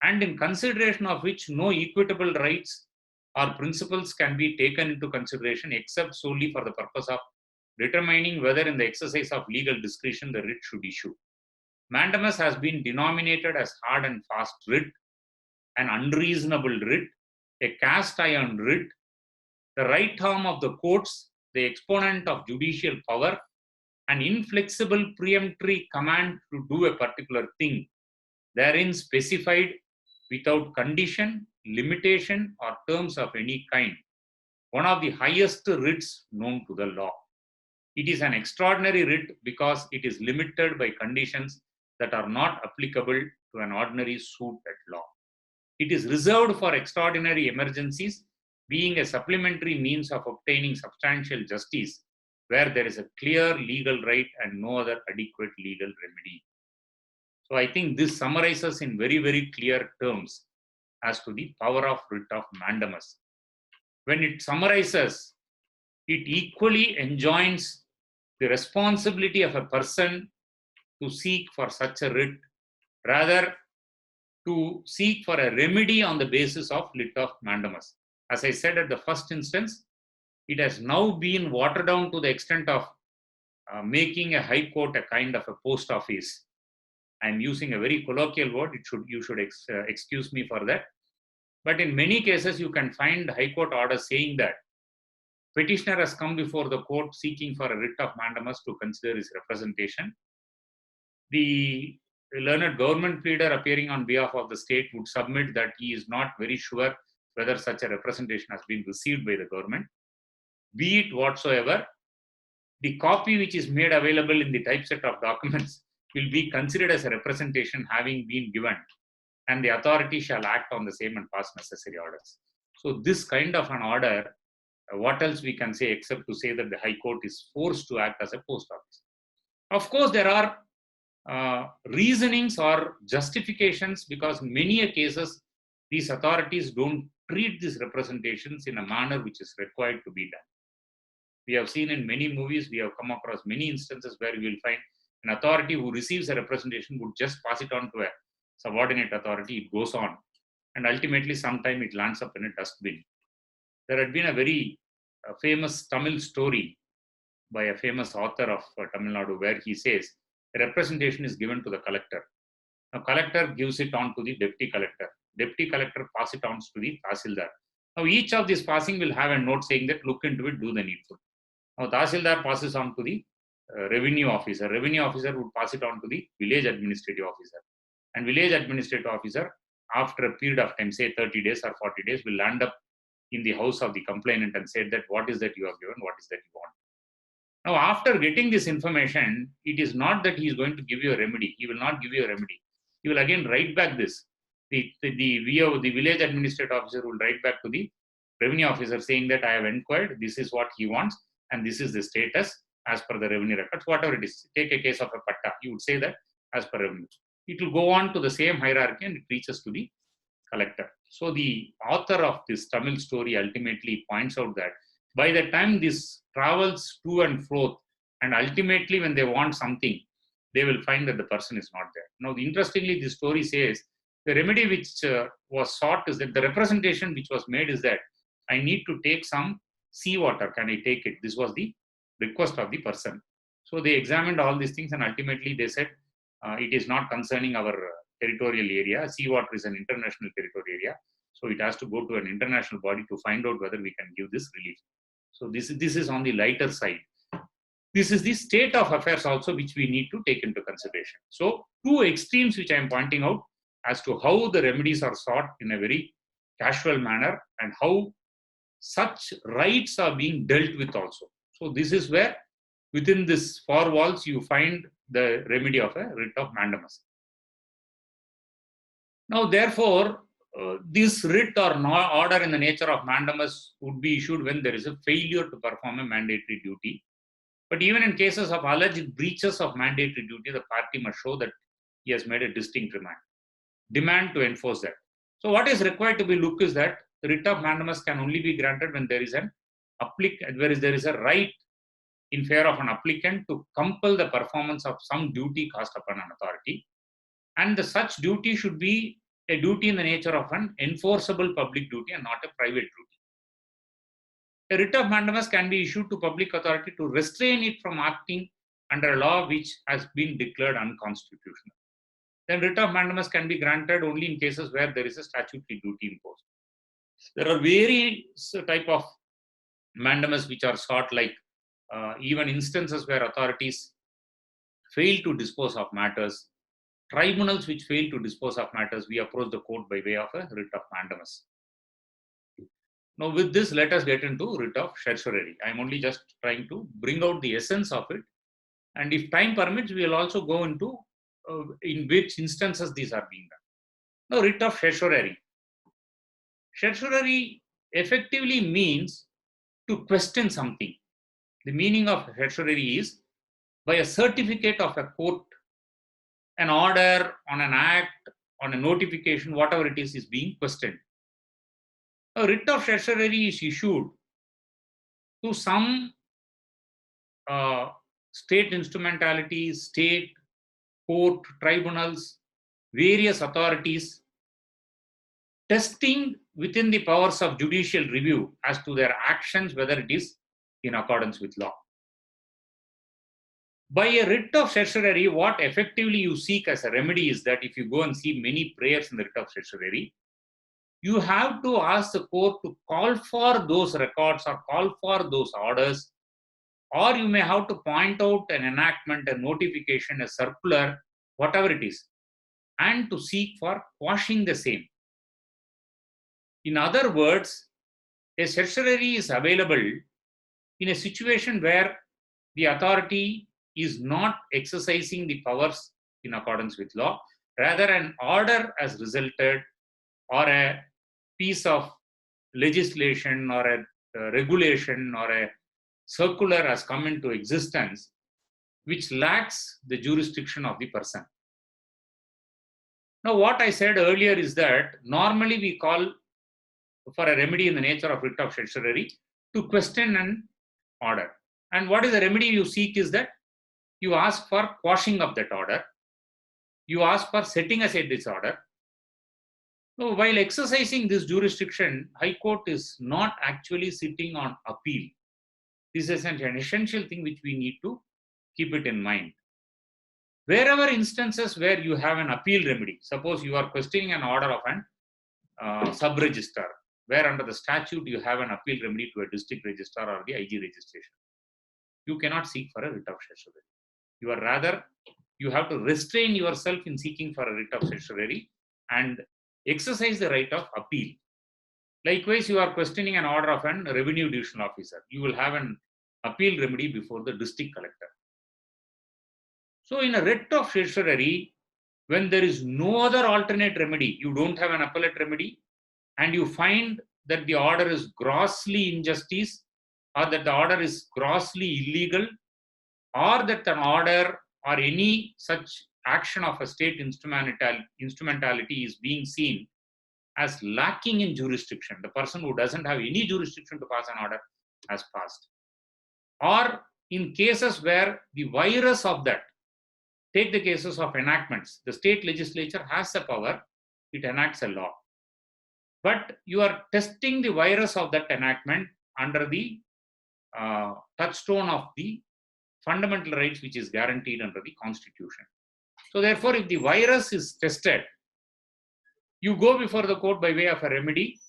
and in consideration of which no equitable rights or principles can be taken into consideration except solely for the purpose of determining whether in the exercise of legal discretion the writ should issue. Mandamus has been denominated as hard and fast writ, an unreasonable writ, a cast iron writ, the right arm of the courts, the exponent of judicial power, an inflexible peremptory command to do a particular thing, therein specified without condition, limitation, or terms of any kind, one of the highest writs known to the law. It is an extraordinary writ because it is limited by conditions that are not applicable to an ordinary suit at law. It is reserved for extraordinary emergencies, being a supplementary means of obtaining substantial justice where there is a clear legal right and no other adequate legal remedy." So I think this summarizes in very, very clear terms as to the power of writ of mandamus. When it summarizes, it equally enjoins the responsibility of a person to seek for such a writ, rather to seek for a remedy on the basis of writ of mandamus. As I said at the first instance, it has now been watered down to the extent of making a high court a kind of a post office. I'm using a very colloquial word. You should excuse me for that. But in many cases, you can find high court orders saying that petitioner has come before the court seeking for a writ of mandamus to consider his representation. The learned government pleader appearing on behalf of the state would submit that he is not very sure whether such a representation has been received by the government. Be it whatsoever, the copy which is made available in the typeset of documents will be considered as a representation having been given, and the authority shall act on the same and pass necessary orders. So this kind of an order, what else we can say except to say that the High Court is forced to act as a post office. Of course, there are reasonings or justifications, because in many cases, these authorities don't treat these representations in a manner which is required to be done. We have seen in many movies, we have come across many instances where you will find an authority who receives a representation would just pass it on to a subordinate authority. It goes on, and ultimately sometime it lands up in a dustbin. There had been a very famous Tamil story by a famous author of Tamil Nadu where he says a representation is given to the collector. Now, collector gives it on to the deputy collector. Deputy collector passes it on to the tahsildar. Now, each of these passing will have a note saying that look into it, do the needful. Now, tahsildar passes on to the revenue officer. Revenue officer would pass it on to the village administrative officer. And village administrative officer, after a period of time, say 30 days or 40 days, will land up in the house of the complainant and say that what is that you have given, what is that you want. Now, after getting this information, it is not that he is going to give you a remedy. He will not give you a remedy. He will again write back this. The village administrative officer will write back to the revenue officer saying that I have inquired, this is what he wants, and this is the status as per the revenue records, whatever it is. Take a case of a patta. You would say that as per revenue. It will go on to the same hierarchy and it reaches to the collector. So the author of this Tamil story ultimately points out that by the time this travels to and fro, and ultimately when they want something, they will find that the person is not there. Now, interestingly, this story says the remedy which was sought is that the representation which was made is that I need to take some seawater. Can I take it? This was the request of the person. So they examined all these things and ultimately they said it is not concerning our territorial area. Seawater is an international territorial area. So it has to go to an international body to find out whether we can give this relief. So this is on the lighter side. This is the state of affairs also which we need to take into consideration. So two extremes which I am pointing out as to how the remedies are sought in a very casual manner and how such rights are being dealt with also. So this is where within this four walls you find the remedy of a writ of mandamus. Now therefore, this writ or order in the nature of mandamus would be issued when there is a failure to perform a mandatory duty. But even in cases of alleged breaches of mandatory duty, the party must show that he has made a distinct demand to enforce that. So what is required to be looked is that the writ of mandamus can only be granted when there is a right in favor of an applicant to compel the performance of some duty cast upon an authority. And such duty should be a duty in the nature of an enforceable public duty and not a private duty. A writ of mandamus can be issued to public authority to restrain it from acting under a law which has been declared unconstitutional. Then writ of mandamus can be granted only in cases where there is a statutory duty imposed. There are various type of mandamus which are sought, like even instances where authorities fail to dispose of matters, tribunals which fail to dispose of matters, we approach the court by way of a writ of mandamus. Now, with this, let us get into writ of certiorari. I am only just trying to bring out the essence of it. And if time permits, we will also go into in which instances these are being done. Now, writ of certiorari. Certiorari effectively means to question something. The meaning of certiorari is by a certificate of a court, an order on an act, on a notification, whatever it is being questioned. A writ of certiorari is issued to some state instrumentalities, state, court, tribunals, various authorities, testing within the powers of judicial review as to their actions, whether it is in accordance with law. By a writ of certiorari, what effectively you seek as a remedy is that if you go and see many prayers in the writ of certiorari, you have to ask the court to call for those records or call for those orders, or you may have to point out an enactment, a notification, a circular, whatever it is, and to seek for quashing the same. In other words, a certiorari is available in a situation where the authority is not exercising the powers in accordance with law, rather an order has resulted or a piece of legislation or a regulation or a circular has come into existence which lacks the jurisdiction of the person. Now, what I said earlier is that normally we call for a remedy in the nature of writ of certiorari to question an order. And what is the remedy you seek is that you ask for quashing of that order. You ask for setting aside this order. So while exercising this jurisdiction, High Court is not actually sitting on appeal. This is an essential thing which we need to keep it in mind. Wherever instances where you have an appeal remedy, suppose you are questioning an order of an sub-register, where under the statute you have an appeal remedy to a district register or the IG registration, you cannot seek for a writ of certiorari. You have to restrain yourself in seeking for a writ of certiorari and exercise the right of appeal. Likewise, you are questioning an order of an revenue division officer. You will have an appeal remedy before the district collector. So in a writ of certiorari, when there is no other alternate remedy, you don't have an appellate remedy, and you find that the order is grossly injustice, or that the order is grossly illegal, or that an order or any such action of a state instrumentality is being seen as lacking in jurisdiction. The person who doesn't have any jurisdiction to pass an order has passed. Or in cases where the virus of that, take the cases of enactments. The state legislature has the power, it enacts a law. But you are testing the virus of that enactment under the touchstone of the fundamental rights which is guaranteed under the Constitution. So therefore, if the virus is tested, you go before the court by way of a remedy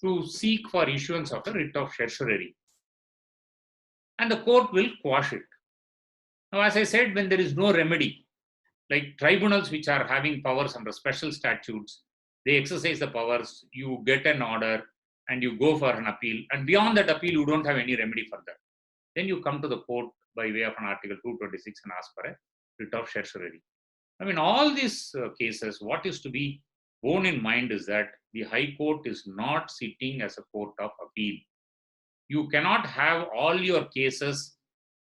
to seek for issuance of a writ of certiorari. And the court will quash it. Now, as I said, when there is no remedy, like tribunals which are having powers under special statutes, they exercise the powers, you get an order and you go for an appeal, and beyond that appeal, you don't have any remedy for that. Then you come to the court by way of an Article 226 and ask for a writ of certiorari. I mean, all these cases, what is to be borne in mind is that the High Court is not sitting as a court of appeal. You cannot have all your cases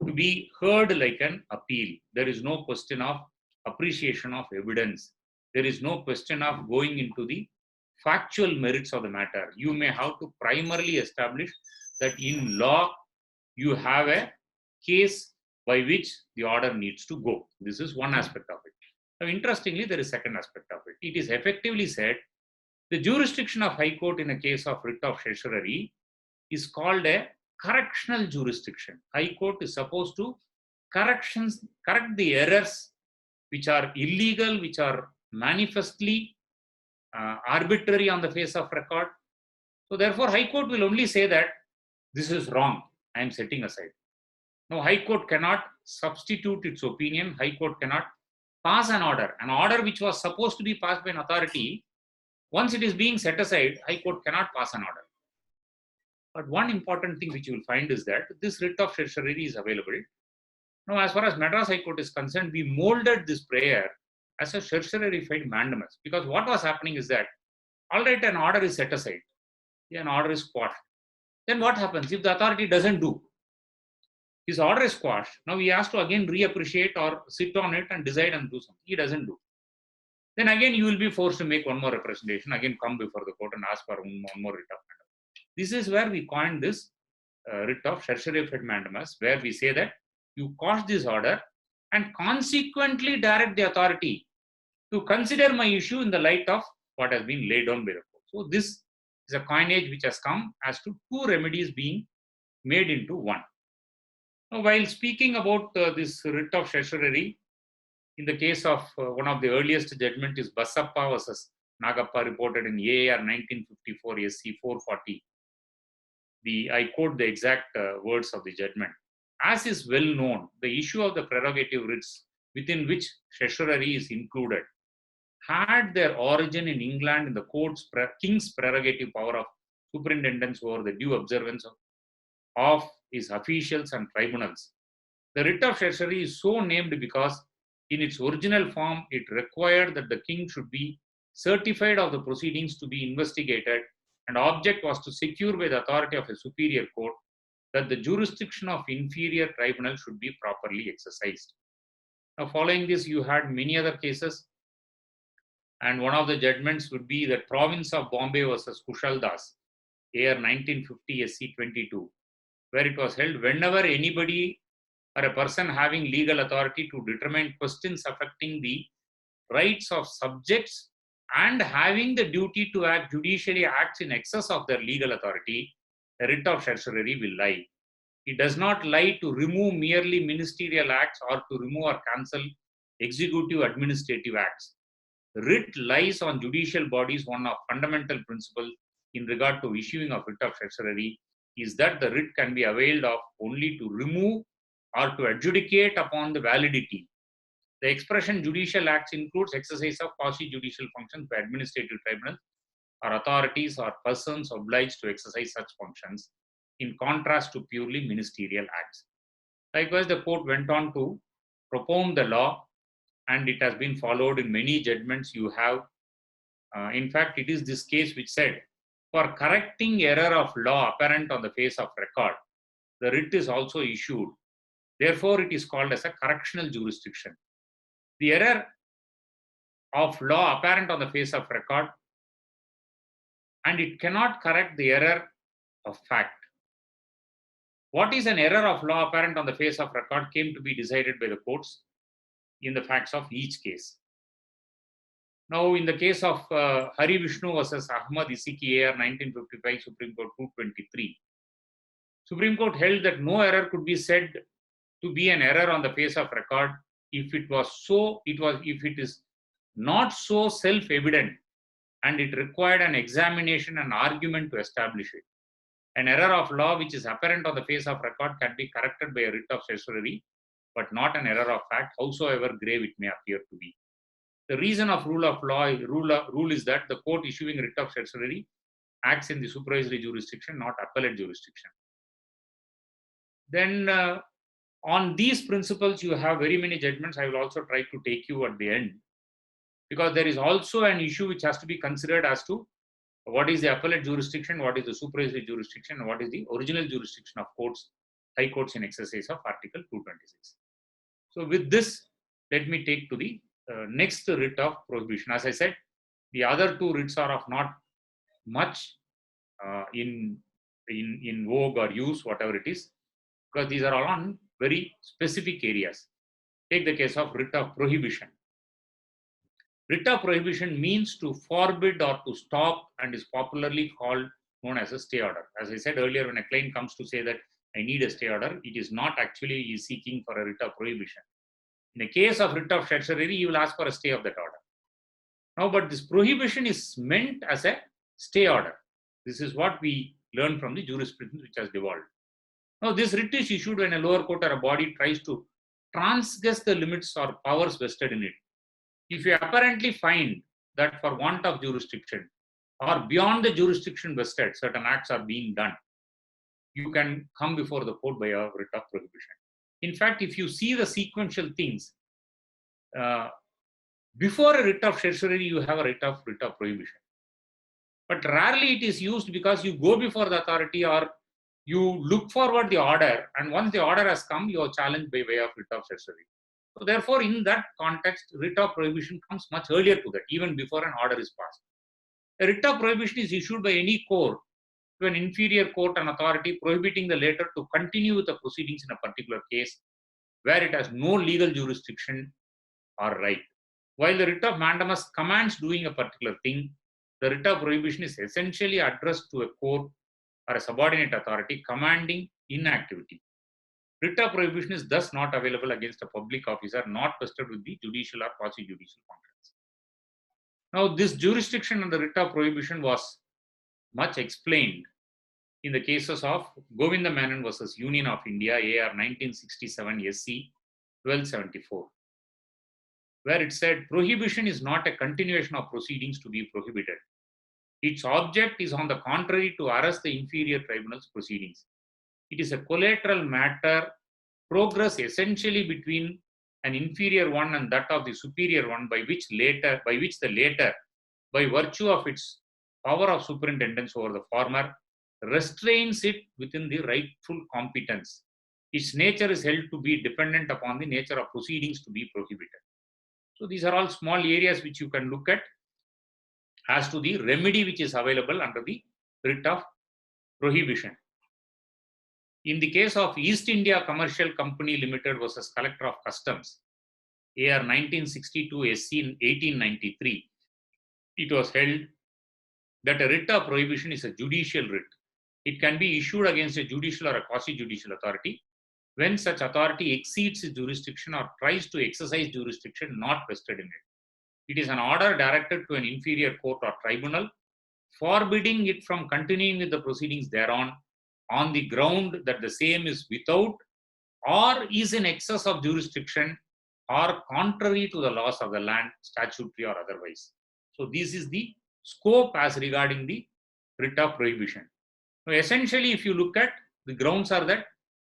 to be heard like an appeal. There is no question of appreciation of evidence. There is no question of going into the factual merits of the matter. You may have to primarily establish that in law you have a case by which the order needs to go. This is one aspect of it. Now, interestingly, there is a second aspect of it. It is effectively said the jurisdiction of High Court in a case of writ of certiorari is called a correctional jurisdiction. High Court is supposed to correct the errors which are illegal, which are manifestly arbitrary on the face of record. So therefore, High Court will only say that this is wrong, I am setting aside. Now, High Court cannot substitute its opinion. High Court cannot pass an order which was supposed to be passed by an authority. Once it is being set aside, High Court cannot pass an order. But one important thing which you will find is that this writ of certiorari is available. Now, as far as Madras High Court is concerned, we molded this prayer as a certiorari-fied mandamus, because what was happening is that, all right, an order is set aside, an order is quashed. Then what happens if the authority doesn't do? His order is quashed. Now he has to again reappreciate or sit on it and decide and do something. He doesn't do. Then again you will be forced to make one more representation, again come before the court and ask for one more writ of mandamus. This is where we coined this writ of certiorari-fied mandamus, where we say that you quash this order and consequently direct the authority to consider my issue in the light of what has been laid down by the court. So this is a coinage which has come as to two remedies being made into one. Now, while speaking about this writ of certiorari, in the case of one of the earliest judgment is Basappa versus Nagappa, reported in AAR 1954 SC 440. I quote the exact words of the judgment. As is well known, the issue of the prerogative writs within which certiorari is included had their origin in England in the king's prerogative power of superintendence over the due observance of his officials and tribunals. The writ of certiorari is so named because in its original form, it required that the king should be certified of the proceedings to be investigated, and object was to secure by the authority of a superior court that the jurisdiction of inferior tribunal should be properly exercised. Now, following this, you had many other cases, and one of the judgments would be the province of Bombay versus Kushal Das, AR 1950 SC 22, where it was held whenever anybody or a person having legal authority to determine questions affecting the rights of subjects and having the duty to act judicially acts in excess of their legal authority, the writ of certiorari will lie. It does not lie to remove merely ministerial acts or to remove or cancel executive administrative acts. Writ lies on judicial bodies. One of fundamental principles in regard to issuing of writ of certiorari is that the writ can be availed of only to remove or to adjudicate upon the validity. The expression judicial acts includes exercise of quasi-judicial functions by administrative tribunals or authorities or persons obliged to exercise such functions, in contrast to purely ministerial acts. Likewise, the court went on to propound the law, and it has been followed in many judgments you have. In fact, it is this case which said, for correcting error of law apparent on the face of record, the writ is also issued. Therefore, it is called as a correctional jurisdiction. The error of law apparent on the face of record, and it cannot correct the error of fact. What is an error of law apparent on the face of record came to be decided by the courts in the facts of each case. Now, in the case of Hari Vishnu versus Ahmad Isiki, AR 1955, Supreme Court 223, Supreme Court held that no error could be said to be an error on the face of record if it is not so self-evident and it required an examination and argument to establish it. An error of law which is apparent on the face of record can be corrected by a writ of certiorari, but not an error of fact, howsoever grave it may appear to be. The reason of rule of law rule is that the court issuing writ of certiorari acts in the supervisory jurisdiction, not appellate jurisdiction. Then on these principles, you have very many judgments. I will also try to take you at the end, because there is also an issue which has to be considered as to what is the appellate jurisdiction, what is the supervisory jurisdiction, and what is the original jurisdiction of courts High Courts in exercise of Article 226. So with this, let me take to the next writ of prohibition. As I said, the other two writs are of not much in vogue or use, whatever it is, because these are all on very specific areas. Take the case of writ of prohibition. Writ of prohibition means to forbid or to stop and is popularly known as a stay order. As I said earlier, when a client comes to say that I need a stay order, it is not actually seeking for a writ of prohibition. In a case of writ of certiorari, you will ask for a stay of that order. Now, but this prohibition is meant as a stay order. This is what we learn from the jurisprudence which has devolved. Now, this writ is issued when a lower court or a body tries to transgress the limits or powers vested in it. If you apparently find that for want of jurisdiction or beyond the jurisdiction vested, certain acts are being done, you can come before the court by a writ of prohibition. In fact, if you see the sequential things, before a writ of certiorari, you have a writ of prohibition. But rarely it is used because you go before the authority or you look forward the order, and once the order has come, you are challenged by way of writ of certiorari. So therefore, in that context, writ of prohibition comes much earlier to that, even before an order is passed. A writ of prohibition is issued by any court to an inferior court and authority prohibiting the latter to continue with the proceedings in a particular case where it has no legal jurisdiction or right. While the writ of mandamus commands doing a particular thing, the writ of prohibition is essentially addressed to a court or a subordinate authority commanding inactivity. Writ of prohibition is thus not available against a public officer not vested with the judicial or quasi-judicial functions. Now, this jurisdiction under writ of prohibition was much explained in the cases of Govinda Menon versus Union of India, AR 1967 SC 1274, where it said prohibition is not a continuation of proceedings to be prohibited. Its object is, on the contrary, to arrest the inferior tribunal's proceedings. It is a collateral matter, progress essentially between an inferior one and that of the superior one, by which the latter, by virtue of its power of superintendence over the former, restrains it within the rightful competence. Its nature is held to be dependent upon the nature of proceedings to be prohibited. So these are all small areas which you can look at as to the remedy which is available under the writ of prohibition. In the case of East India Commercial Company Limited versus Collector of Customs, AR 1962 SC in 1893, it was held that a writ of prohibition is a judicial writ. It can be issued against a judicial or a quasi-judicial authority when such authority exceeds its jurisdiction or tries to exercise jurisdiction not vested in it. It is an order directed to an inferior court or tribunal, forbidding it from continuing with the proceedings thereon on the ground that the same is without or is in excess of jurisdiction or contrary to the laws of the land, statutory or otherwise. So this is the scope as regarding the writ of prohibition. So essentially, if you look at, the grounds are that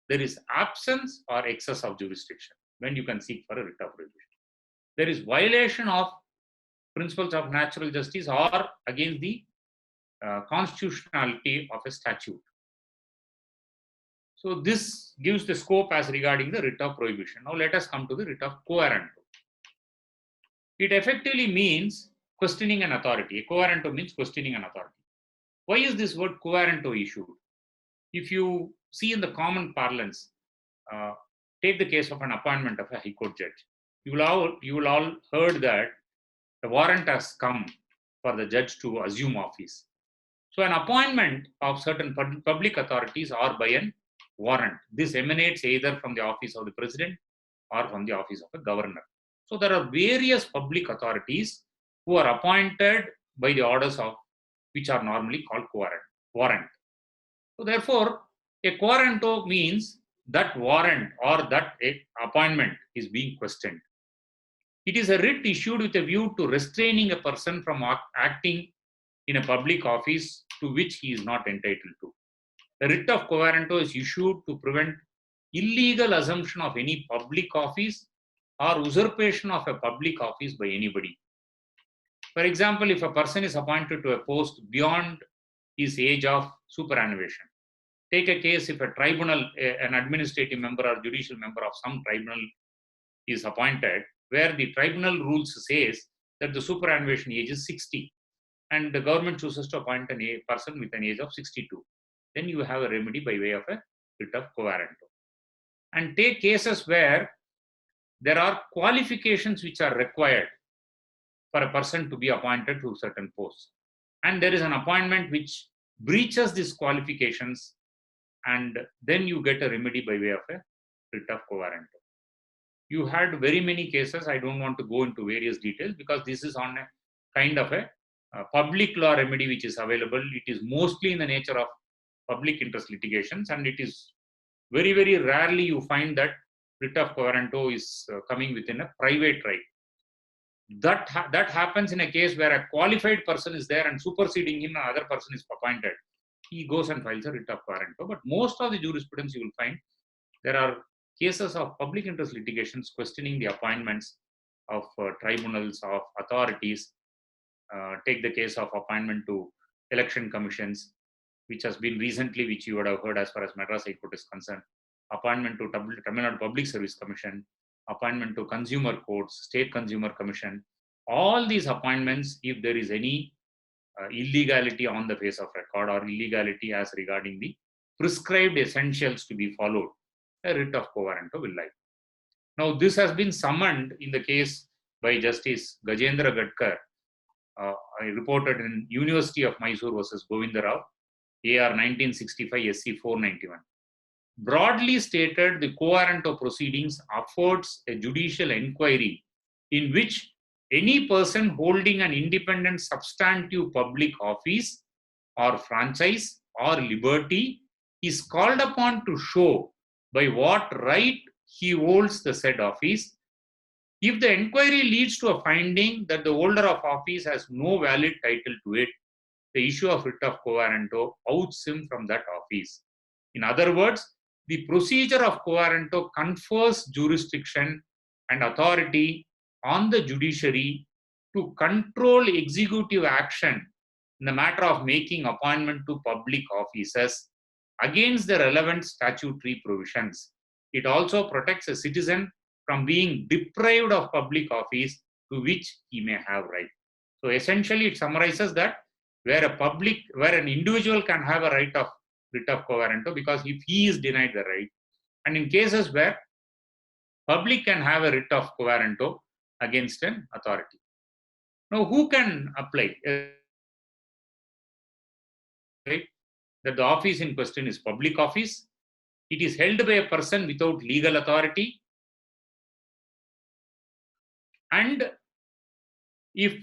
there is absence or excess of jurisdiction when you can seek for a writ of prohibition. There is violation of principles of natural justice or against the constitutionality of a statute. So this gives the scope as regarding the writ of prohibition. Now let us come to the writ of quo warranto. It effectively means questioning an authority. A quo warranto means questioning an authority. Why is this word quo warranto issued? If you see in the common parlance, take the case of an appointment of a High Court judge. You will all heard that the warrant has come for the judge to assume office. So an appointment of certain public authorities are by an warrant. This emanates either from the office of the president or from the office of a governor. So there are various public authorities who are appointed by the orders of which are normally called warrant. So therefore, a quo warranto means that warrant or that appointment is being questioned. It is a writ issued with a view to restraining a person from acting in a public office to which he is not entitled to. The writ of quo warranto is issued to prevent illegal assumption of any public office or usurpation of a public office by anybody. For example, if a person is appointed to a post beyond his age of superannuation, take a case if a tribunal, an administrative member or judicial member of some tribunal is appointed, where the tribunal rules says that the superannuation age is 60 and the government chooses to appoint a person with an age of 62. Then you have a remedy by way of a writ of quo warranto. And take cases where there are qualifications which are required for a person to be appointed to certain posts. And there is an appointment which breaches these qualifications, and then you get a remedy by way of a writ of quo warranto. You had very many cases. I don't want to go into various details because this is on a kind of a public law remedy which is available. It is mostly in the nature of public interest litigations, and it is very, very rarely you find that writ of quo warranto is coming within a private right. That happens in a case where a qualified person is there and superseding him, another person is appointed. He goes and files a writ of quo warranto. But most of the jurisprudence you will find there are cases of public interest litigations questioning the appointments of tribunals, of authorities. Take the case of appointment to election commissions, which has been recently, which you would have heard as far as Madras High Court is concerned, appointment to Tamil Nadu Public Service Commission, appointment to consumer courts, state consumer commission. All these appointments, if there is any illegality on the face of record or illegality as regarding the prescribed essentials to be followed, a writ of quo warranto will lie. Now, this has been summoned in the case by Justice Gajendra Gadkar, reported in University of Mysore versus Govinda Rao, AR 1965 SC 491. Broadly stated, the quo warranto proceedings affords a judicial inquiry in which any person holding an independent substantive public office or franchise or liberty is called upon to show by what right he holds the said office. If the inquiry leads to a finding that the holder of office has no valid title to it, the issue of writ of quo warranto outs him from that office. In other words, the procedure of quo warranto confers jurisdiction and authority on the judiciary to control executive action in the matter of making appointment to public offices against the relevant statutory provisions. It also protects a citizen from being deprived of public office to which he may have right. So essentially, it summarizes that where an individual can have a right of writ of quo warranto because if he is denied the right, and in cases where public can have a writ of quo warranto against an authority. Now, who can apply? Right? That the office in question is public office. It is held by a person without legal authority. And if,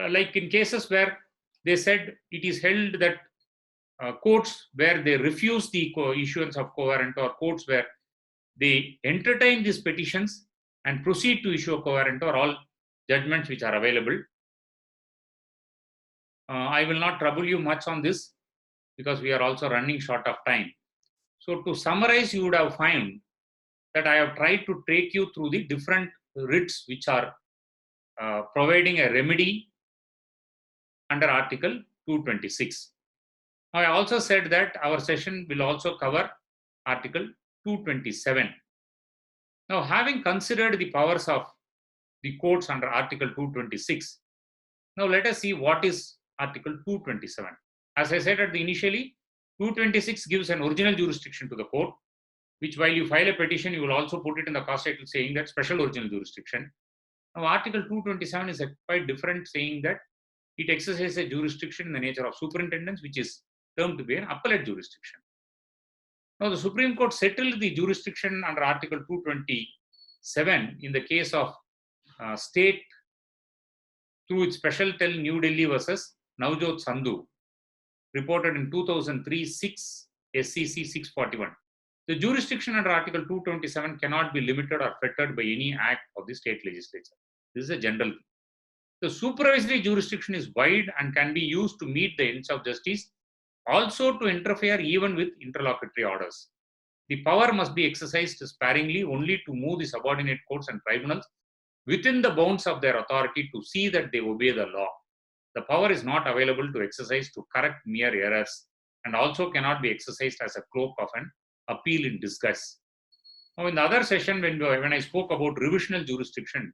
like in cases where they said it is held that courts where they refuse the issuance of quo warranto, or courts where they entertain these petitions and proceed to issue a quo warranto, are all judgments which are available. I will not trouble you much on this because we are also running short of time. So to summarize, you would have found that I have tried to take you through the different writs which are providing a remedy under Article 226. Now, I also said that our session will also cover Article 227. Now, having considered the powers of the courts under Article 226, now let us see what is Article 227. As I said at the initially, 226 gives an original jurisdiction to the court, which while you file a petition, you will also put it in the cause title saying that special original jurisdiction. Now, Article 227 is quite different, saying that it exercises a jurisdiction in the nature of superintendence, which is termed to be an appellate jurisdiction. Now, the Supreme Court settled the jurisdiction under Article 227 in the case of state through its special tell New Delhi versus Navjot Sandhu, reported in 2003, 6 SCC 641. The jurisdiction under Article 227 cannot be limited or fettered by any act of the state legislature. This is a general thing. The supervisory jurisdiction is wide and can be used to meet the ends of justice, also to interfere even with interlocutory orders. The power must be exercised sparingly only to move the subordinate courts and tribunals within the bounds of their authority to see that they obey the law. The power is not available to exercise to correct mere errors and also cannot be exercised as a cloak of an appeal in disguise. Now, in the other session, when I spoke about revisional jurisdiction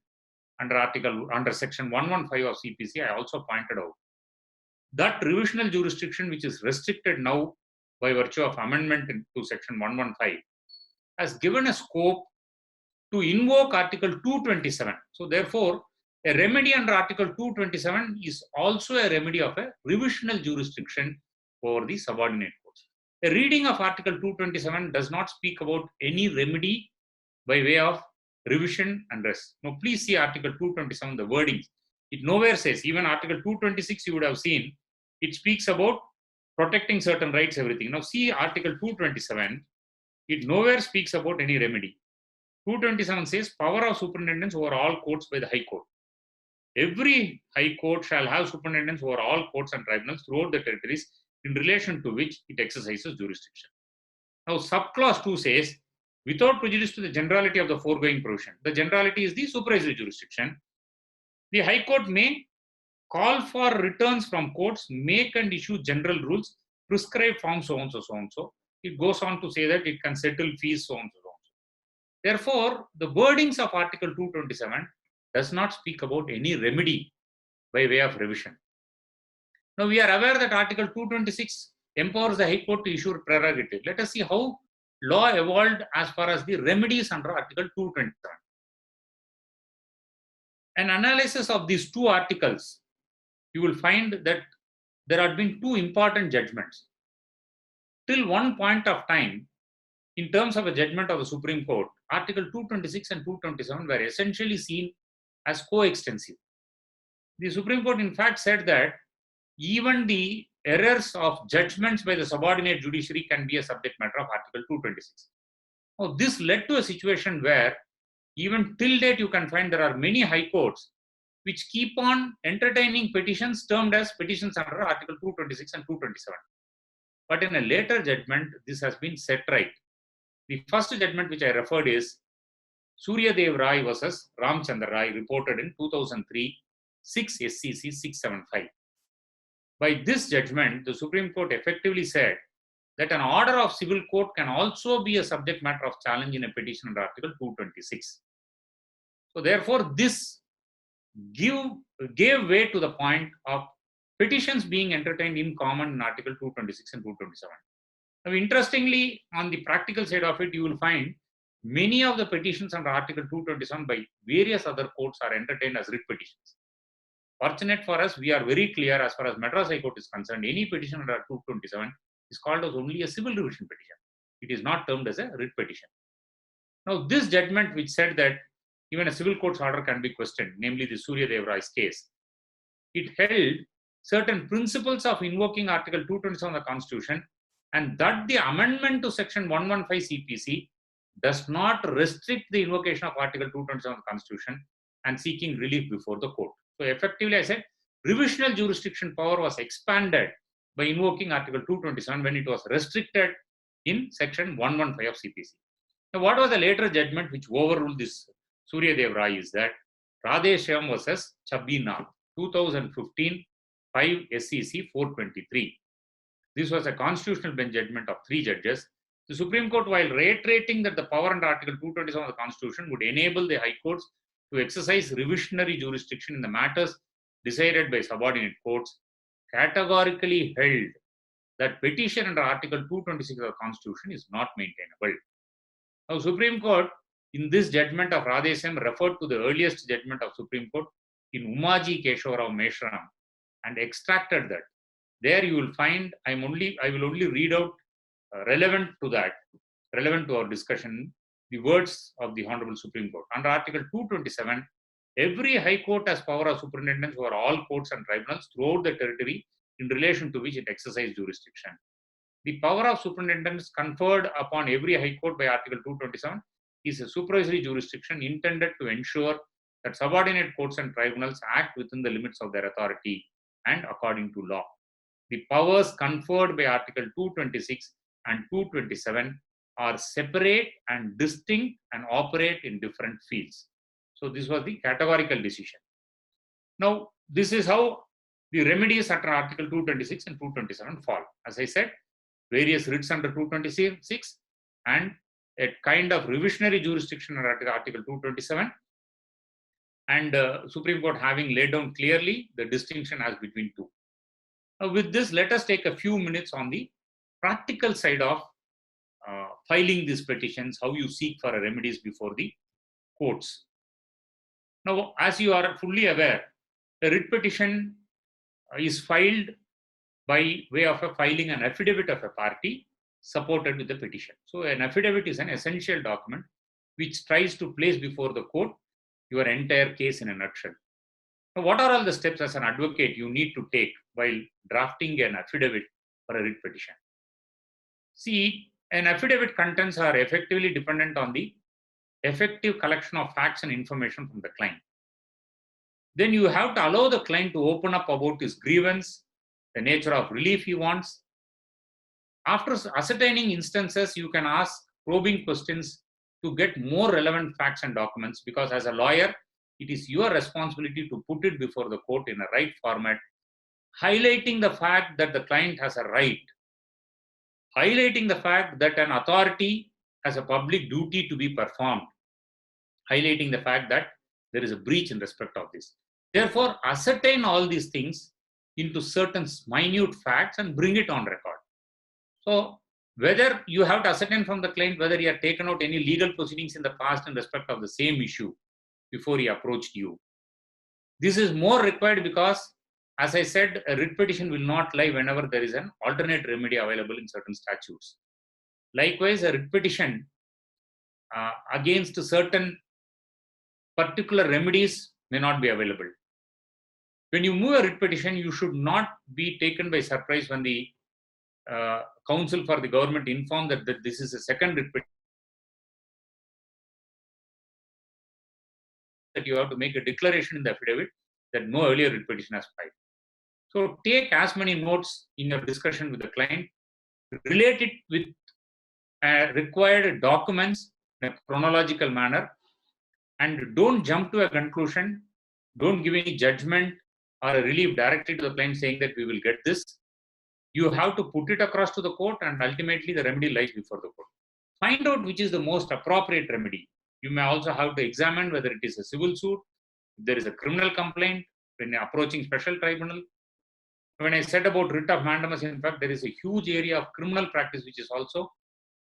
under section 115 of CPC, I also pointed out that revisional jurisdiction, which is restricted now by virtue of amendment to section 115, has given a scope to invoke Article 227. So, therefore, a remedy under Article 227 is also a remedy of a revisional jurisdiction over the subordinate courts. A reading of Article 227 does not speak about any remedy by way of revision and rest. Now, please see Article 227, the wording. It nowhere says, even Article 226 you would have seen, it speaks about protecting certain rights, everything. Now, see Article 227, it nowhere speaks about any remedy. 227 says power of superintendence over all courts by the High Court. Every High Court shall have superintendence over all courts and tribunals throughout the territories in relation to which it exercises jurisdiction. Now, subclause 2 says, without prejudice to the generality of the foregoing provision. The generality is the supervisory jurisdiction. The High Court may call for returns from courts, make and issue general rules, prescribe forms so and so, so and so. It goes on to say that it can settle fees so and so, so and so. Therefore, the wordings of Article 227 does not speak about any remedy by way of revision. Now, we are aware that Article 226 empowers the High Court to issue prerogative. Let us see how law evolved as far as the remedies under Article 227. An analysis of these two articles, you will find that there have been two important judgments. Till one point of time, in terms of a judgment of the Supreme Court, Article 226 and 227 were essentially seen as coextensive. The Supreme Court, in fact, said that even the errors of judgments by the subordinate judiciary can be a subject matter of Article 226. Now, this led to a situation where even till date you can find there are many high courts which keep on entertaining petitions termed as petitions under Article 226 and 227. But in a later judgment, this has been set right. The first judgment which I referred is Surya Dev Rai versus Ramchandra Rai, reported in 2003, 6 SCC 675. By this judgment, the Supreme Court effectively said that an order of civil court can also be a subject matter of challenge in a petition under Article 226. So therefore, this gave way to the point of petitions being entertained in common in Article 226 and 227. Now, interestingly, on the practical side of it, you will find many of the petitions under Article 227 by various other courts are entertained as writ petitions. Fortunate for us, we are very clear as far as Madras High Court is concerned, any petition under 227 is called as only a civil revision petition. It is not termed as a writ petition. Now, this judgment which said that even a civil court's order can be questioned, namely the Surya Dev Rai's case, it held certain principles of invoking Article 227 of the Constitution, and that the amendment to Section 115 CPC does not restrict the invocation of Article 227 of the Constitution and seeking relief before the court. So effectively, I said, revisional jurisdiction power was expanded by invoking Article 227 when it was restricted in Section 115 of CPC. Now, what was the later judgment which overruled this Surya Dev Rai is that Radheshyam versus Chabina, 2015, 5 SCC 423. This was a constitutional bench judgment of 3 judges. The Supreme Court, while reiterating that the power under Article 227 of the Constitution would enable the High Courts to exercise revisionary jurisdiction in the matters decided by subordinate courts, categorically held that petition under Article 226 of the Constitution is not maintainable. Now, Supreme Court, in this judgment of Radheshyam, referred to the earliest judgment of Supreme Court in Umaji Keshavarao Meshram and extracted that. There you will find, I will only read out relevant to our discussion, the words of the Honorable Supreme Court. Under Article 227, every High Court has power of superintendence over all courts and tribunals throughout the territory in relation to which it exercises jurisdiction. The power of superintendence conferred upon every High Court by Article 227 is a supervisory jurisdiction intended to ensure that subordinate courts and tribunals act within the limits of their authority and according to law. The powers conferred by Article 226 and 227 are separate and distinct and operate in different fields. So this was the categorical decision. Now, this is how the remedies under Article 226 and 227 fall. As I said, various writs under 226 and a kind of revisionary jurisdiction under Article 227, and Supreme Court having laid down clearly the distinction as between two. Now, with this, let us take a few minutes on the practical side of filing these petitions, how you seek for remedies before the courts. Now, as you are fully aware, a writ petition is filed by way of filing an affidavit of a party supported with the petition. So an affidavit is an essential document which tries to place before the court your entire case in a nutshell. Now, what are all the steps as an advocate you need to take while drafting an affidavit for a writ petition? See, an affidavit contents are effectively dependent on the effective collection of facts and information from the client. Then you have to allow the client to open up about his grievance, the nature of relief he wants. After ascertaining instances, you can ask probing questions to get more relevant facts and documents, because as a lawyer, it is your responsibility to put it before the court in a right format, highlighting the fact that the client has a right, highlighting the fact that an authority has a public duty to be performed, highlighting the fact that there is a breach in respect of this. Therefore, ascertain all these things into certain minute facts and bring it on record. So, whether you have to ascertain from the client whether he had taken out any legal proceedings in the past in respect of the same issue before he approached you. This is more required because, as I said, a writ petition will not lie whenever there is an alternate remedy available in certain statutes. Likewise, a writ petition against certain particular remedies may not be available. When you move a writ petition, you should not be taken by surprise when the counsel for the government inform that this is a second writ petition, that you have to make a declaration in the affidavit that no earlier writ petition has filed. So take as many notes in your discussion with the client, relate it with required documents in a chronological manner, and don't jump to a conclusion, don't give any judgment or a relief directly to the client saying that we will get this. You have to put it across to the court, and ultimately the remedy lies before the court. Find out which is the most appropriate remedy. You may also have to examine whether it is a civil suit, if there is a criminal complaint, when approaching special tribunal. When I said about writ of mandamus, in fact, there is a huge area of criminal practice which is also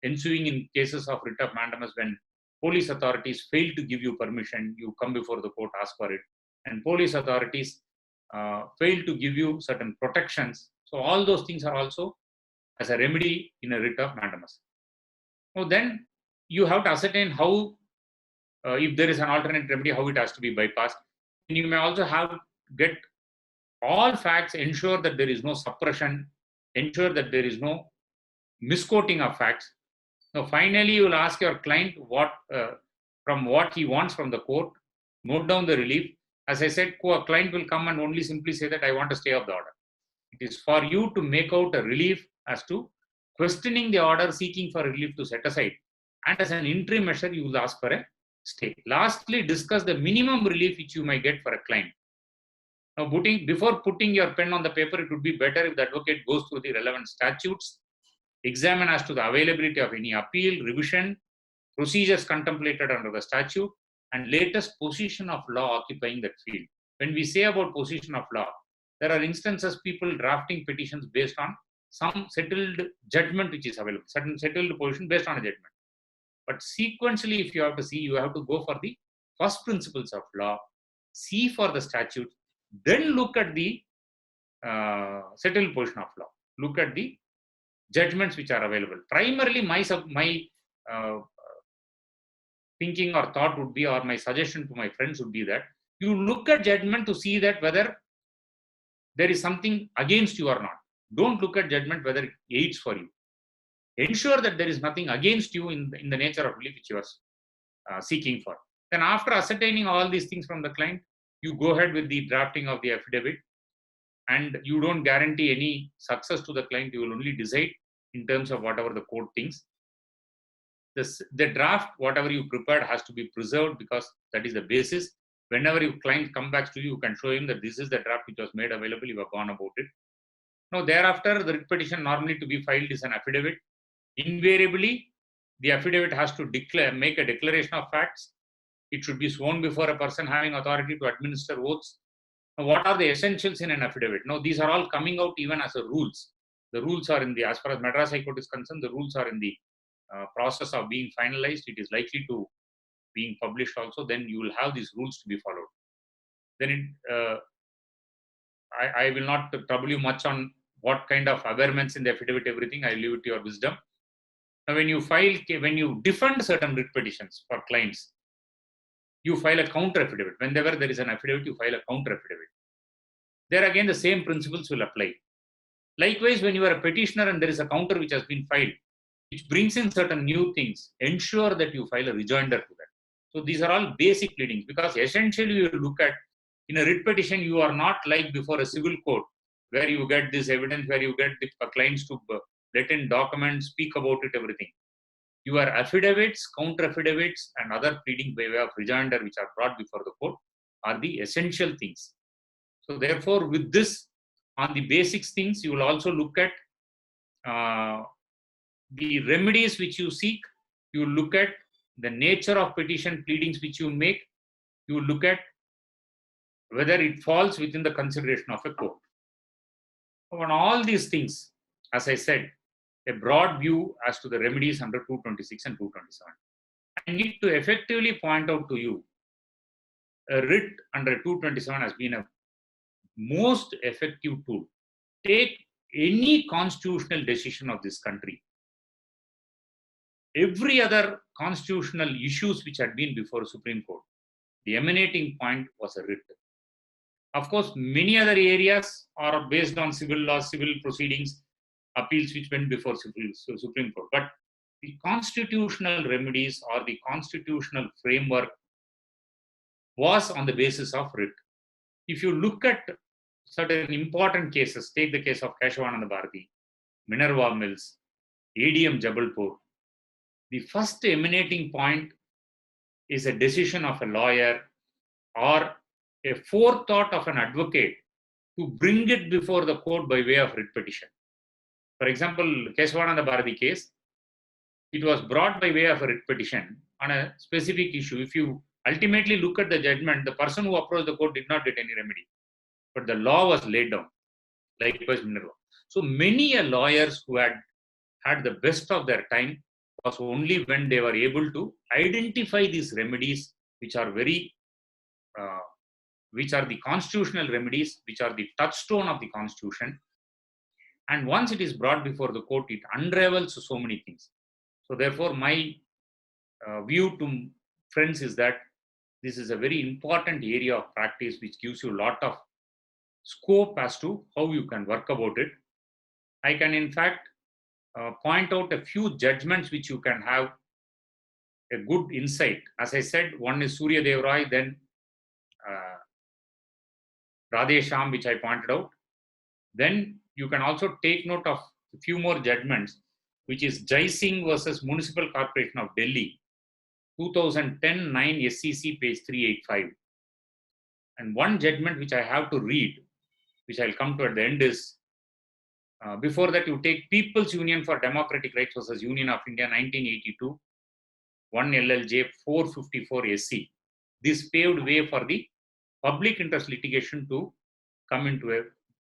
ensuing in cases of writ of mandamus. When police authorities fail to give you permission, you come before the court, ask for it, and police authorities fail to give you certain protections. So all those things are also as a remedy in a writ of mandamus. So then you have to ascertain how, if there is an alternate remedy, how it has to be bypassed. And you may also have get all facts, ensure that there is no suppression, ensure that there is no misquoting of facts. Now, finally, you will ask your client from what he wants from the court, note down the relief. As I said, a client will come and only simply say that I want a stay of the order. It is for you to make out a relief as to questioning the order, seeking for relief to set aside. And as an interim measure, you will ask for a stay. Lastly, discuss the minimum relief which you may get for a client. Now, before putting your pen on the paper, it would be better if the advocate goes through the relevant statutes, examine as to the availability of any appeal, revision, procedures contemplated under the statute, and latest position of law occupying that field. When we say about position of law, there are instances people drafting petitions based on some settled judgment which is available, certain settled position based on a judgment. But sequentially, if you have to see, you have to go for the first principles of law, see for the statute, then look at the settled portion of law, look at the judgments which are available. Primarily, my thinking or thought would be, or my suggestion to my friends would be that you look at judgment to see that whether there is something against you or not. Don't look at judgment whether it aids for you. Ensure that there is nothing against you in the nature of relief which you are seeking for. Then after ascertaining all these things from the client, you go ahead with the drafting of the affidavit, and you don't guarantee any success to the client. You will only decide in terms of whatever the court thinks. The draft, whatever you prepared, has to be preserved, because that is the basis. Whenever your client comes back to you, you can show him that this is the draft which was made available, you have gone about it. Now, thereafter, the writ petition normally to be filed is an affidavit. Invariably, the affidavit has to make a declaration of facts. It should be sworn before a person having authority to administer oaths. Now, what are the essentials in an affidavit? Now, these are all coming out even as a rules. The rules are in the, as far as Madras High Court is concerned, the rules are in the process of being finalized. It is likely to being published also. Then you will have these rules to be followed. Then I will not trouble you much on what kind of averments in the affidavit, everything. I leave it to your wisdom. Now, when you defend certain writ petitions for clients, you file a counter affidavit. Whenever there is an affidavit, you file a counter affidavit. There again, the same principles will apply. Likewise, when you are a petitioner and there is a counter which has been filed, which brings in certain new things, ensure that you file a rejoinder to that. So these are all basic pleadings, because essentially you look at, in a writ petition, you are not like before a civil court, where you get this evidence, where you get the clients to let in documents, speak about it, everything. Your affidavits, counter affidavits, and other pleading by way of rejoinder which are brought before the court are the essential things. So therefore, with this, on the basics things, you will also look at the remedies which you seek. You look at the nature of petition pleadings which you make. You look at whether it falls within the consideration of a court. On all these things, as I said, a broad view as to the remedies under 226 and 227. I need to effectively point out to you, a writ under 227 has been a most effective tool. Take any constitutional decision of this country. Every other constitutional issues which had been before Supreme Court, the emanating point was a writ. Of course, many other areas are based on civil law, civil proceedings, appeals which went before Supreme Court. But the constitutional remedies or the constitutional framework was on the basis of writ. If you look at certain important cases, take the case of Keshavananda Bharati, Minerva Mills, ADM Jabalpur, the first emanating point is a decision of a lawyer or a forethought of an advocate to bring it before the court by way of writ petition. For example, Keshavananda Bharati case, it was brought by way of a writ petition on a specific issue. If you ultimately look at the judgment, the person who approached the court did not get any remedy, but the law was laid down. Likewise, Minerva. So many lawyers who had the best of their time was only when they were able to identify these remedies, which are very, which are the constitutional remedies, which are the touchstone of the Constitution. And once it is brought before the court, it unravels so many things. So therefore, my view to friends is that this is a very important area of practice which gives you a lot of scope as to how you can work about it. I can in fact point out a few judgments which you can have a good insight. As I said, one is Surya Dev Roy, then Radhe Shyam, which I pointed out. Then you can also take note of a few more judgments, which is Jai Singh versus Municipal Corporation of Delhi, 2010-9 SCC, page 385. And one judgment which I have to read, which I'll come to at the end, is before that you take People's Union for Democratic Rights versus Union of India, 1982, 1 LLJ 454 SC. This paved way for the public interest litigation to come into a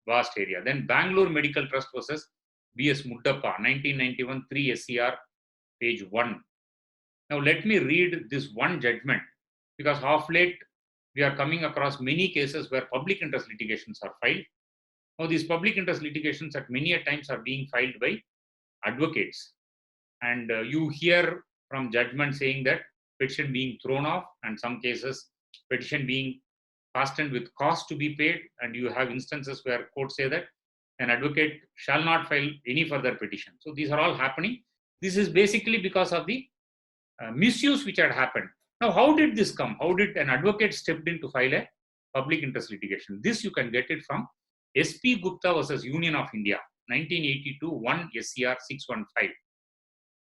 vast area. Then Bangalore Medical Trust versus B.S. Muddappa, 1991, 3 SCR, page 1. Now let me read this one judgment, because of late we are coming across many cases where public interest litigations are filed. Now these public interest litigations at many a times are being filed by advocates. And you hear from judgment saying that petition being thrown off, and some cases petition being fastened with cost to be paid, and you have instances where courts say that an advocate shall not file any further petition. So these are all happening. This is basically because of the misuse which had happened. Now, how did this come? How did an advocate stepped in to file a public interest litigation? This you can get it from SP Gupta versus Union of India, 1982, 1 SCR 615.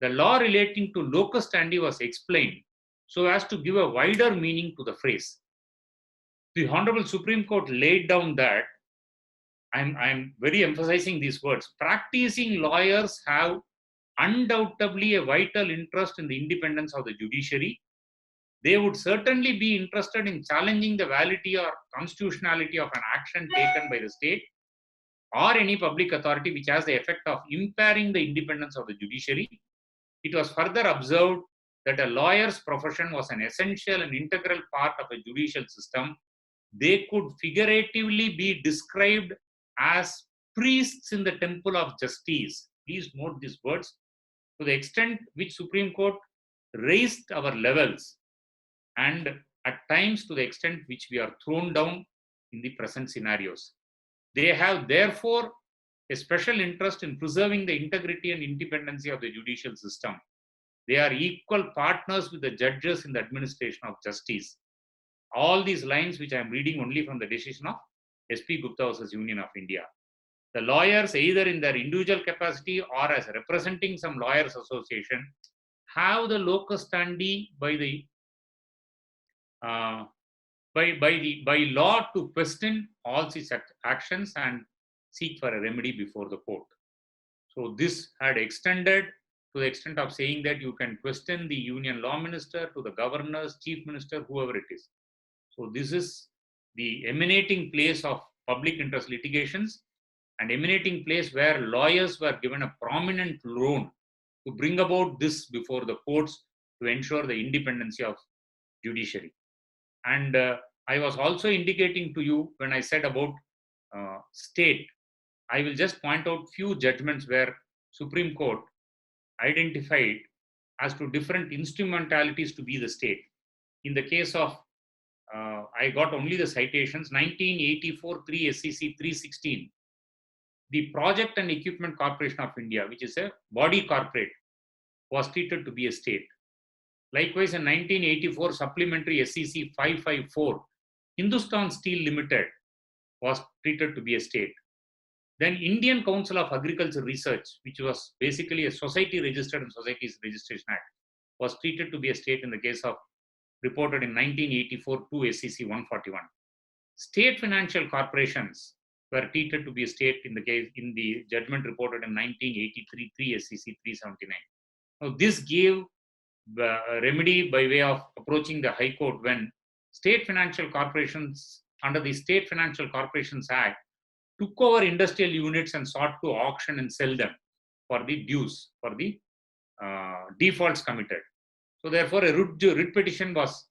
The law relating to locus standi was explained so as to give a wider meaning to the phrase. The Honorable Supreme Court laid down that I'm very emphasizing these words. Practicing lawyers have undoubtedly a vital interest in the independence of the judiciary. They would certainly be interested in challenging the validity or constitutionality of an action taken by the state or any public authority which has the effect of impairing the independence of the judiciary. It was further observed that a lawyer's profession was an essential and integral part of a judicial system. They could figuratively be described as priests in the temple of justice. Please note these words. To the extent which Supreme Court raised our levels, and at times to the extent which we are thrown down in the present scenarios. They have therefore a special interest in preserving the integrity and independence of the judicial system. They are equal partners with the judges in the administration of justice. All these lines which I am reading only from the decision of S.P. Gupta versus Union of India. The lawyers, either in their individual capacity or as representing some lawyers association, have the locus standi by law to question all such actions and seek for a remedy before the court. So this had extended to the extent of saying that you can question the union law minister to the governors, chief minister, whoever it is. So this is the emanating place of public interest litigations and emanating place where lawyers were given a prominent role to bring about this before the courts to ensure the independence of judiciary. And I was also indicating to you when I said about state, I will just point out few judgments where Supreme Court identified as to different instrumentalities to be the state. In the case of, I got only the citations, 1984 3 SEC 316, the Project and Equipment Corporation of India, which is a body corporate, was treated to be a state. Likewise, in 1984 supplementary SEC 554, Hindustan Steel Limited was treated to be a state. Then Indian Council of Agriculture Research, which was basically a society registered in Societies Registration Act, was treated to be a state in the case of reported in 1984 2 SEC 141. State financial corporations were treated to be a state in the case in the judgment reported in 1983 3 SEC 379. Now this gave the remedy by way of approaching the High Court when state financial corporations under the State Financial Corporations Act took over industrial units and sought to auction and sell them for the dues, for the defaults committed. So therefore a writ petition was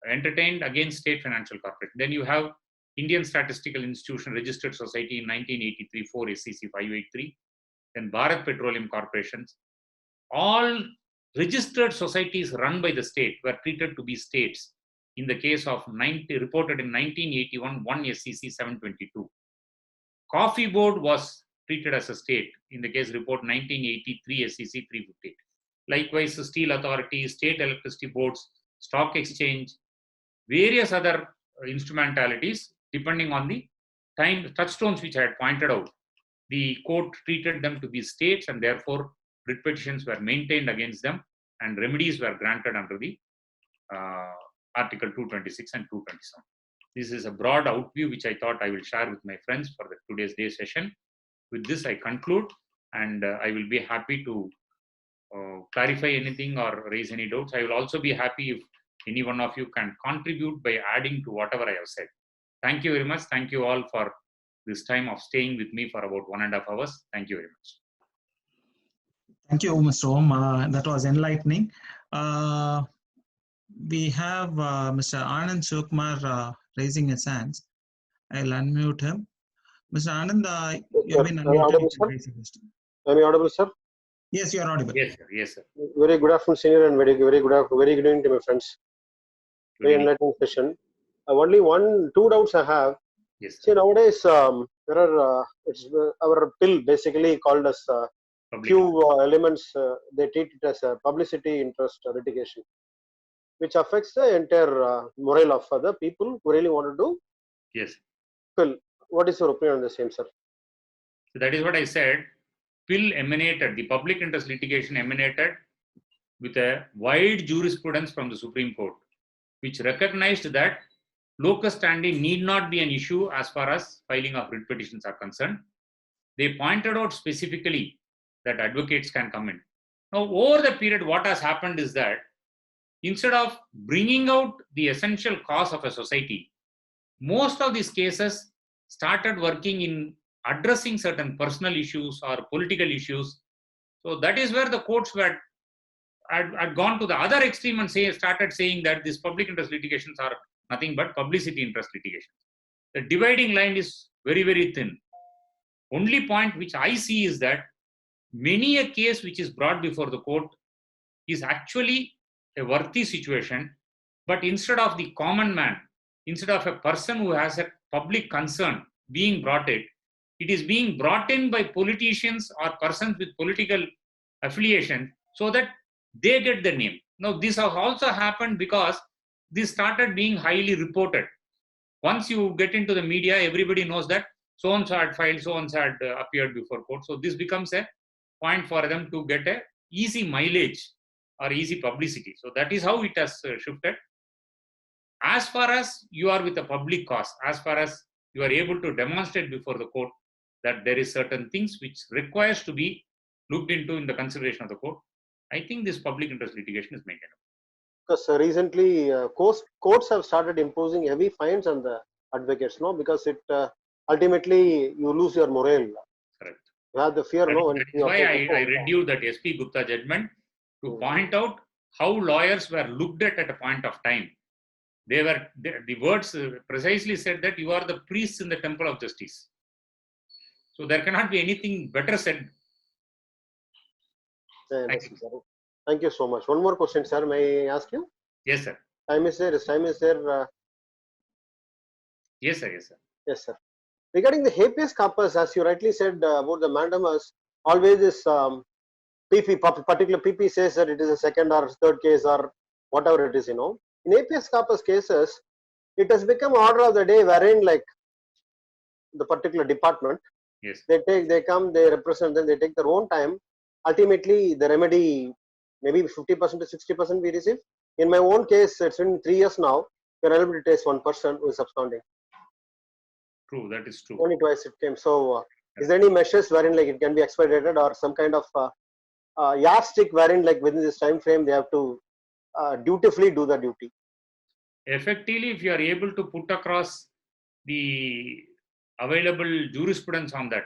entertained against state financial corporation. Then you have Indian Statistical Institution Registered Society in 1983 4 SEC 583, then Bharat Petroleum Corporations. All registered societies run by the state were treated to be states in the case of reported in 1981 1 SEC 722. Coffee Board was treated as a state in the case report 1983 SEC 350. Likewise, the Steel Authority, State Electricity Boards, Stock Exchange, various other instrumentalities depending on the touchstones which I had pointed out. The court treated them to be states and therefore writ petitions were maintained against them and remedies were granted under the Article 226 and 227. This is a broad outview which I thought I will share with my friends for the today's day session. With this, I conclude and I will be happy to clarify anything or raise any doubts. I will also be happy if any one of you can contribute by adding to whatever I have said. Thank you very much. Thank you all for this time of staying with me for about 1.5 hours. Thank you very much. Thank you, Mr. Om. That was enlightening. We have Mr. Anand Shivakumar raising his hands. I'll unmute him. Mr. Anand, you have been unmuted. Am I audible, sir? Yes, you are audible. Yes, sir. Yes, sir. Very good afternoon, senior, and very good evening to my friends. Very enlightening session. Only 2 doubts I have. Yes. See, nowadays there are our bill basically called as few elements. They treat it as a publicity interest litigation, which affects the entire morale of the people who really want to do. Yes. Bill, what is your opinion on the same, sir? So that is what I said. Bill emanated, the public interest litigation emanated with a wide jurisprudence from the Supreme Court, which recognized that locus standi need not be an issue as far as filing of writ petitions are concerned. They pointed out specifically that advocates can come in. Now, over the period, what has happened is that instead of bringing out the essential cause of a society, most of these cases started working in addressing certain personal issues or political issues. So that is where the courts had gone to the other extreme and started saying that these public interest litigations are nothing but publicity interest litigations. The dividing line is very, very thin. Only point which I see is that many a case which is brought before the court is actually a worthy situation, but instead of the common man, instead of a person who has a public concern being brought in, it is being brought in by politicians or persons with political affiliation so that they get the name. Now, this has also happened because this started being highly reported. Once you get into the media, everybody knows that so-and-so had filed, so-and-so had appeared before court. So this becomes a point for them to get a easy mileage or easy publicity. So that is how it has shifted. As far as you are with a public cause, as far as you are able to demonstrate before the court that there is certain things which requires to be looked into in the consideration of the court, I think this public interest litigation is maintainable. Because recently courts have started imposing heavy fines on the advocates, no? Because it ultimately you lose your morale. Correct. You have the fear, no? That is why I read you that SP Gupta judgment to point out how lawyers were looked at a point of time. They were, the words precisely said that you are the priests in the temple of justice. So there cannot be anything better said. Thank you so much. One more question, sir. May I ask you? Yes, sir. Time is there. Time is there. Yes, sir. Yes, sir. Yes, sir. Regarding the habeas corpus, as you rightly said about the mandamus, always this PP, particular PP says that it is a second or third case or whatever it is, you know. In habeas corpus cases, it has become order of the day wherein like the particular department, yes, they come, they represent them, they take their own time. Ultimately, the remedy, maybe 50% to 60% we receive. In my own case, it's been 3 years now. We're able to taste one person who is absconding. True, that is true. Only twice it came. So, is there any measures wherein like it can be expedited or some kind of yardstick wherein like within this time frame they have to dutifully do the duty? Effectively, if you are able to put across the available jurisprudence on that,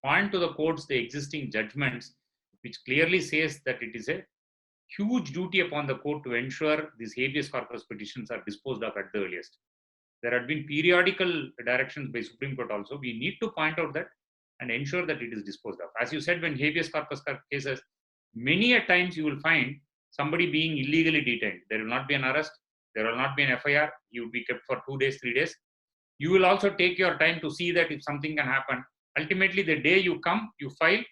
point to the courts the existing judgments, which clearly says that it is a huge duty upon the court to ensure these habeas corpus petitions are disposed of at the earliest. There had been periodical directions by Supreme Court also. We need to point out that and ensure that it is disposed of. As you said, when habeas corpus cases, many a times you will find somebody being illegally detained. There will not be an arrest. There will not be an FIR. You will be kept for 2 days, 3 days. You will also take your time to see that if something can happen. Ultimately, the day you come, you file,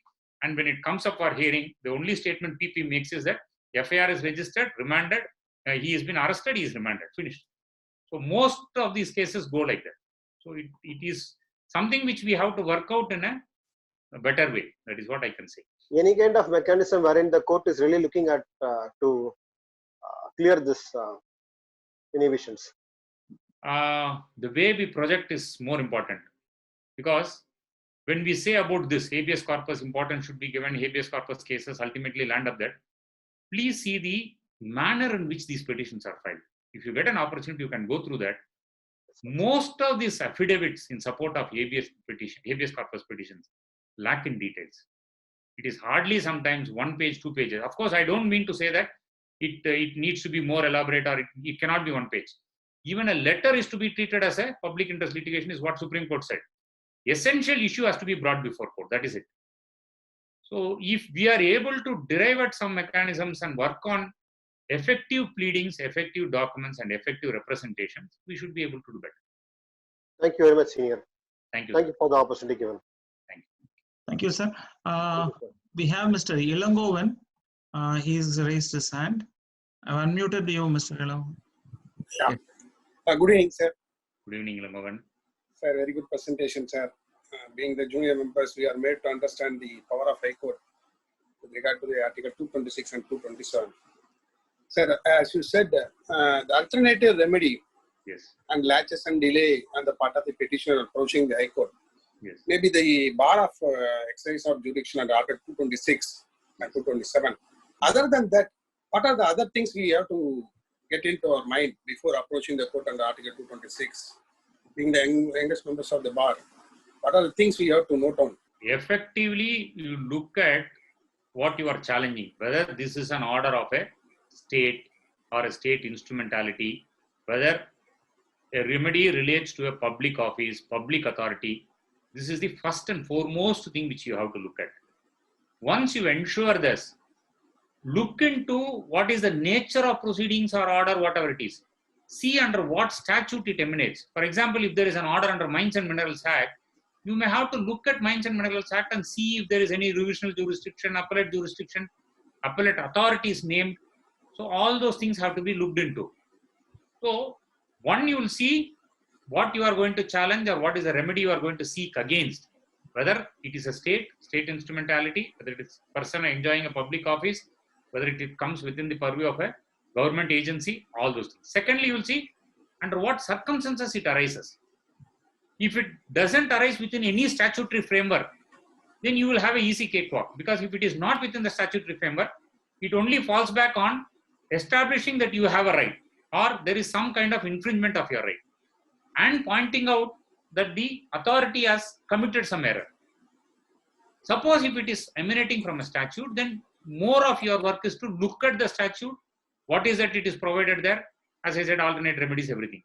and when it comes up for hearing, the only statement PP makes is that FIR is registered, remanded, he has been arrested, he is remanded, finished. So most of these cases go like that. So it is something which we have to work out in a better way. That is what I can say. Any kind of mechanism wherein the court is really looking at to clear this inhibitions? The way we project is more important, because when we say about this habeas corpus importance should be given, habeas corpus cases ultimately land up there. Please see the manner in which these petitions are filed. If you get an opportunity, you can go through that. Most of these affidavits in support of habeas corpus petitions lack in details. It is hardly sometimes 1 page, 2 pages. Of course, I don't mean to say that it needs to be more elaborate or it cannot be 1 page. Even a letter is to be treated as a public interest litigation is what Supreme Court said. Essential issue has to be brought before court. That is it. So if we are able to derive at some mechanisms and work on effective pleadings, effective documents, and effective representations, we should be able to do better. Thank you very much, Senior. Thank you. Thank you for the opportunity given. Thank you. Thank you, sir. We have Mr. Ilangovan. He's raised his hand. I've unmuted you, Mr. Ilangovan. Yeah. Good evening, sir. Good evening, Ilangovan. Sir, very good presentation, sir. Being the junior members, we are made to understand the power of High Court with regard to the Article 226 and 227. Sir, as you said, the alternative remedy Yes. and latches and delay on the part of the petitioner approaching the High Court. Yes. Maybe the bar of exercise of jurisdiction under Article 226 and 227. Other than that, what are the other things we have to get into our mind before approaching the court under Article 226? Being the youngest members of the bar, what are the things we have to note on? Effectively, you look at what you are challenging, whether this is an order of a state or a state instrumentality, whether a remedy relates to a public office, public authority. This is the first and foremost thing which you have to look at. Once you ensure this, look into what is the nature of proceedings or order, whatever it is. See under what statute it emanates. For example, if there is an order under Mines and Minerals Act, you may have to look at Mines and Minerals Act and see if there is any revisional jurisdiction, appellate authority is named. So all those things have to be looked into. So one, you will see what you are going to challenge or what is the remedy you are going to seek against. Whether it is a state instrumentality, whether it is a person enjoying a public office, whether it comes within the purview of a government agency, all those things. Secondly, you will see under what circumstances it arises. If it doesn't arise within any statutory framework, then you will have an easy cakewalk. Because if it is not within the statutory framework, it only falls back on establishing that you have a right or there is some kind of infringement of your right and pointing out that the authority has committed some error. Suppose if it is emanating from a statute, then more of your work is to look at the statute, what is that it is provided there, as I said, alternate remedies, everything.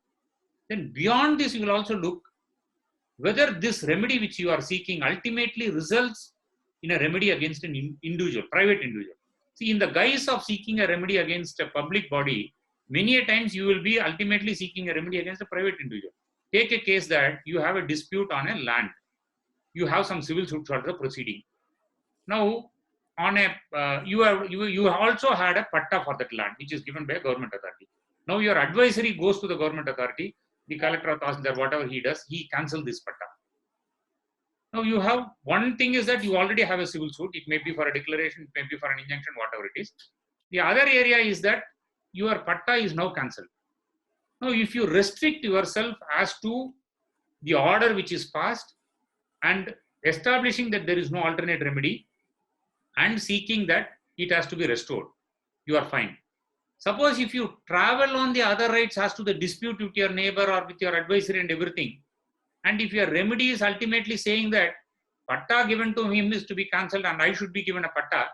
Then beyond this, you will also look whether this remedy which you are seeking ultimately results in a remedy against an individual, private individual. See, in the guise of seeking a remedy against a public body, many a times you will be ultimately seeking a remedy against a private individual. Take a case that you have a dispute on a land. You have some civil suit for the proceeding. Now, on a you also had a patta for that land, which is given by a government authority. Now your advisory goes to the government authority, the collector or Tahsildar, whatever he does, he cancels this patta. Now you have, one thing is that you already have a civil suit. It may be for a declaration, it may be for an injunction, whatever it is. The other area is that your patta is now cancelled. Now, if you restrict yourself as to the order which is passed and establishing that there is no alternate remedy and seeking that it has to be restored, you are fine. Suppose if you travel on the other rights as to the dispute with your neighbor or with your advisory and everything, and if your remedy is ultimately saying that patta given to him is to be cancelled and I should be given a patta,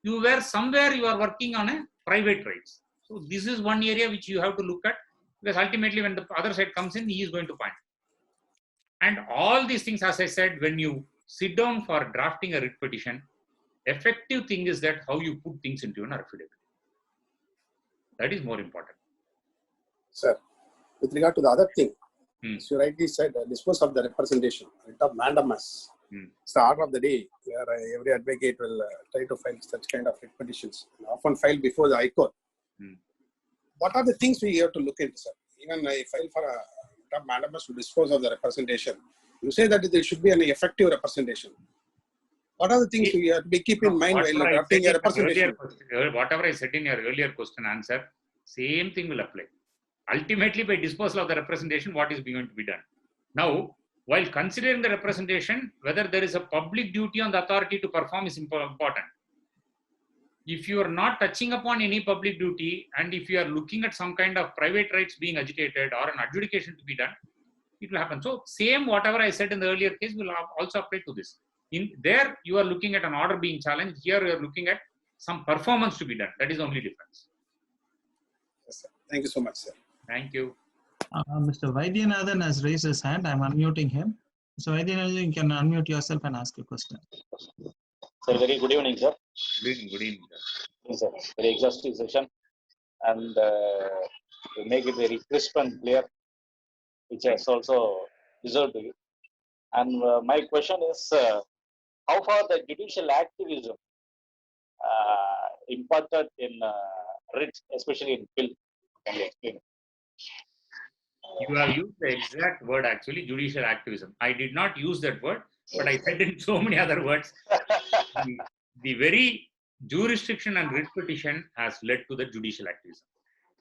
you were somewhere you are working on a private rights. So this is one area which you have to look at, because ultimately when the other side comes in, he is going to point. And all these things, as I said, when you sit down for drafting a writ petition, effective thing is that how you put things into an affidavit. That is more important. Sir, with regard to the other thing, as you rightly said, dispose of the representation, writ of mandamus. It's the order of the day where every advocate will try to file such kind of writ petitions, often filed before the High Court. What are the things we have to look into, sir? Even I file for a writ of mandamus to dispose of the representation. You say that there should be an effective representation. What are the things we have to keep in mind while drafting a representation? Whatever I said in your earlier question answer, same thing will apply. Ultimately, by disposal of the representation, what is going to be done? Now, while considering the representation, whether there is a public duty on the authority to perform is important. If you are not touching upon any public duty and if you are looking at some kind of private rights being agitated or an adjudication to be done, it will happen. So, same whatever I said in the earlier case will also apply to this. In there, you are looking at an order being challenged. Here, you are looking at some performance to be done. That is the only difference. Yes, sir. Thank you so much, sir. Thank you. Mr. Vaidyanathan has raised his hand. I'm unmuting him. So Vaidyanathan, you can unmute yourself and ask your question. Sir, very good evening, sir. Good evening. Yes, sir. Very exhaustive session, and to make it very crisp and clear, which has also deserved to be. And my question is, how far the judicial activism impacted in writs, especially in bill? Can you explain? You have used the exact word actually, judicial activism. I did not use that word, but I said in so many other words. The very jurisdiction and writ petition has led to the judicial activism.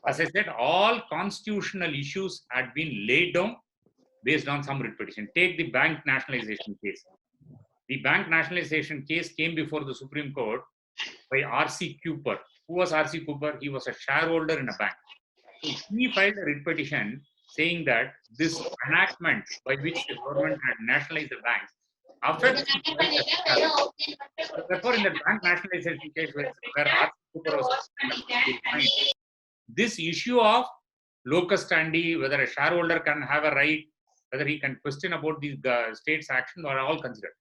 As I said, all constitutional issues had been laid down based on some writ petition. Take the bank nationalization case. The bank nationalization case came before the Supreme Court by R.C. Cooper. Who was R.C. Cooper? He was a shareholder in a bank. So he filed a writ petition saying that this enactment by which the government had nationalized the banks affects the wealth. Therefore, in the bank nationalization case where R.C. Cooper was defined, this issue of locus standi, whether a shareholder can have a right, whether he can question about the state's action, are all considered.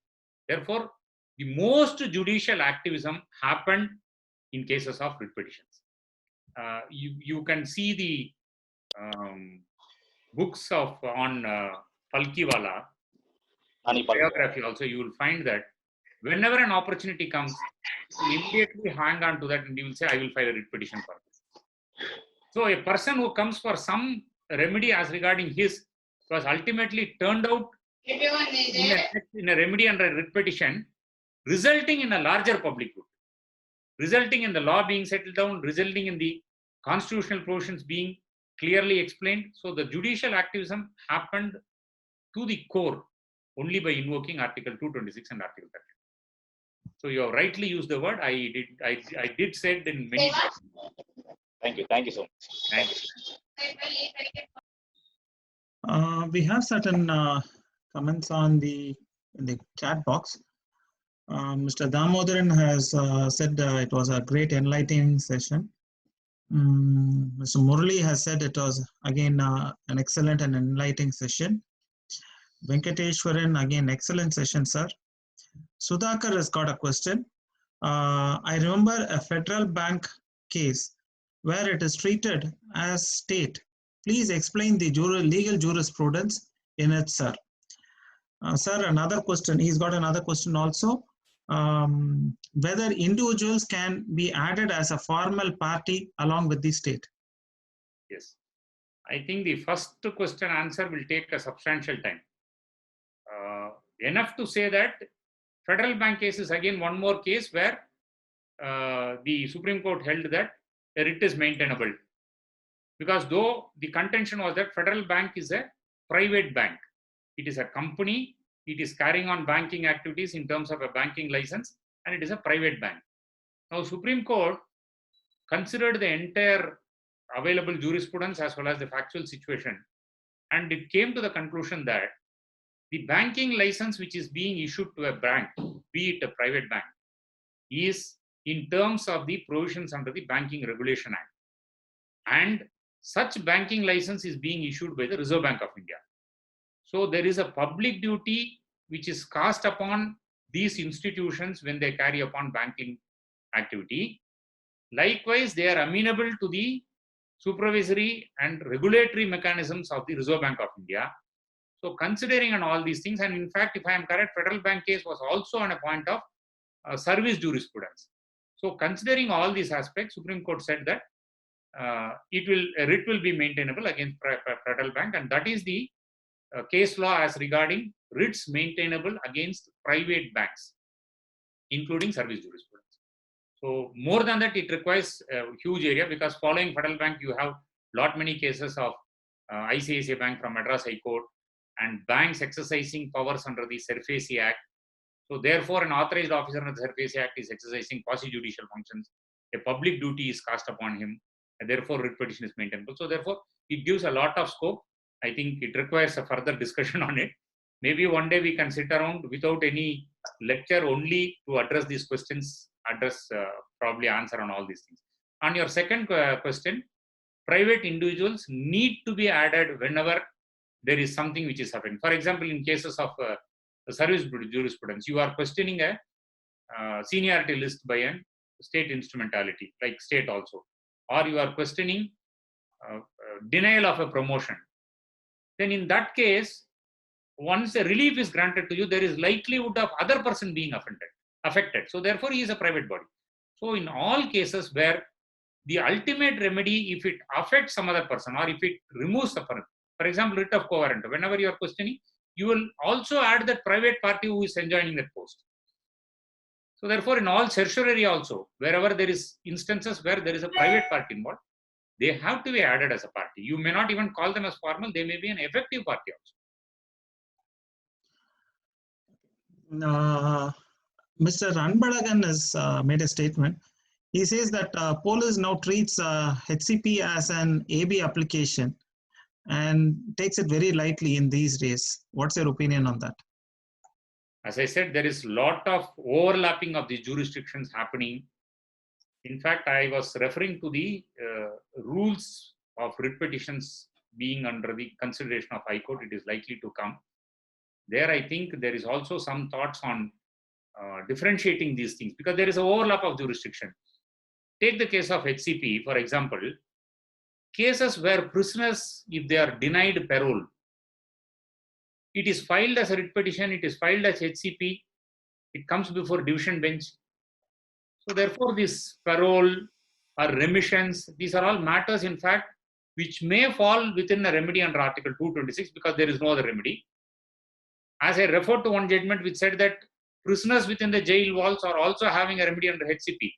Therefore, the most judicial activism happened in cases of writ petitions. You can see the books on Palkiwala, biography also, you will find that whenever an opportunity comes, you will immediately hang on to that and you will say, I will file a writ petition for this. So a person who comes for some remedy as regarding his was ultimately turned out in a remedy under a writ petition, resulting in a larger public good, resulting in the law being settled down, resulting in the constitutional provisions being clearly explained. So the judicial activism happened to the core only by invoking Article 226 and Article 30. So you have rightly used the word. I did say it in many. Thank you so much. Thank you. We have certain comments on in the chat box. Mr. Damodaran has said it was a great enlightening session. Mr. Murali has said it was again an excellent and enlightening session. Venkateshwaran, again, excellent session, sir. Sudhakar has got a question. I remember a federal bank case where it is treated as state. Please explain the legal jurisprudence in it, sir. Sir, another question. He's got another question also. Whether individuals can be added as a formal party along with the state. Yes. I think the first question answer will take a substantial time. Enough to say that federal bank case is again one more case where the Supreme Court held that a writ is maintainable. Because though the contention was that federal bank is a private bank, it is a company, it is carrying on banking activities in terms of a banking license, and it is a private bank. Now, Supreme Court considered the entire available jurisprudence as well as the factual situation, and it came to the conclusion that the banking license which is being issued to a bank, be it a private bank, is in terms of the provisions under the Banking Regulation Act. And such banking license is being issued by the Reserve Bank of India. So there is a public duty which is cast upon these institutions when they carry upon banking activity. Likewise, they are amenable to the supervisory and regulatory mechanisms of the Reserve Bank of India. So considering on all these things, and in fact, if I am correct, federal bank case was also on a point of service jurisprudence. So considering all these aspects, Supreme Court said that a writ will be maintainable against federal bank, and that is the case law as regarding writs maintainable against private banks, including service jurisprudence. So more than that, it requires a huge area, because following federal bank, you have many cases of ICICI Bank from Madras High Court and banks exercising powers under the SERFACI Act. So therefore, an authorized officer under the SERFACI Act is exercising quasi-judicial functions. A public duty is cast upon him, and therefore writ petition is maintainable. So therefore, it gives a lot of scope. I think it requires a further discussion on it. Maybe one day we can sit around without any lecture, only to address these questions, probably answer on all these things. On your second question, private individuals need to be added whenever there is something which is happening. For example, in cases of service jurisprudence, you are questioning a seniority list by a state instrumentality, like state also, or you are questioning denial of a promotion. Then in that case, once a relief is granted to you, there is likelihood of other person being affected. So therefore, he is a private body. So in all cases where the ultimate remedy, if it affects some other person or if it removes the person, for example, writ of quo warranto, whenever you are questioning, you will also add that private party who is enjoining that post. So therefore, in all certiorari also, wherever there is instances where there is a private party involved, they have to be added as a party. You may not even call them as formal, they may be an effective party also. Mr. Anbalagan has made a statement. He says that police now treats HCP as an AB application and takes it very lightly in these days. What's your opinion on that? As I said, there is a lot of overlapping of these jurisdictions happening. In fact, I was referring to the rules of writ petitions being under the consideration of High Court. It is likely to come. There, I think there is also some thoughts on differentiating these things because there is an overlap of jurisdiction. Take the case of HCP, for example, cases where prisoners, if they are denied parole, it is filed as a writ petition, it is filed as HCP, it comes before division bench. So therefore, this parole or remissions, these are all matters, in fact, which may fall within a remedy under Article 226 because there is no other remedy. As I referred to one judgment which said that prisoners within the jail walls are also having a remedy under HCP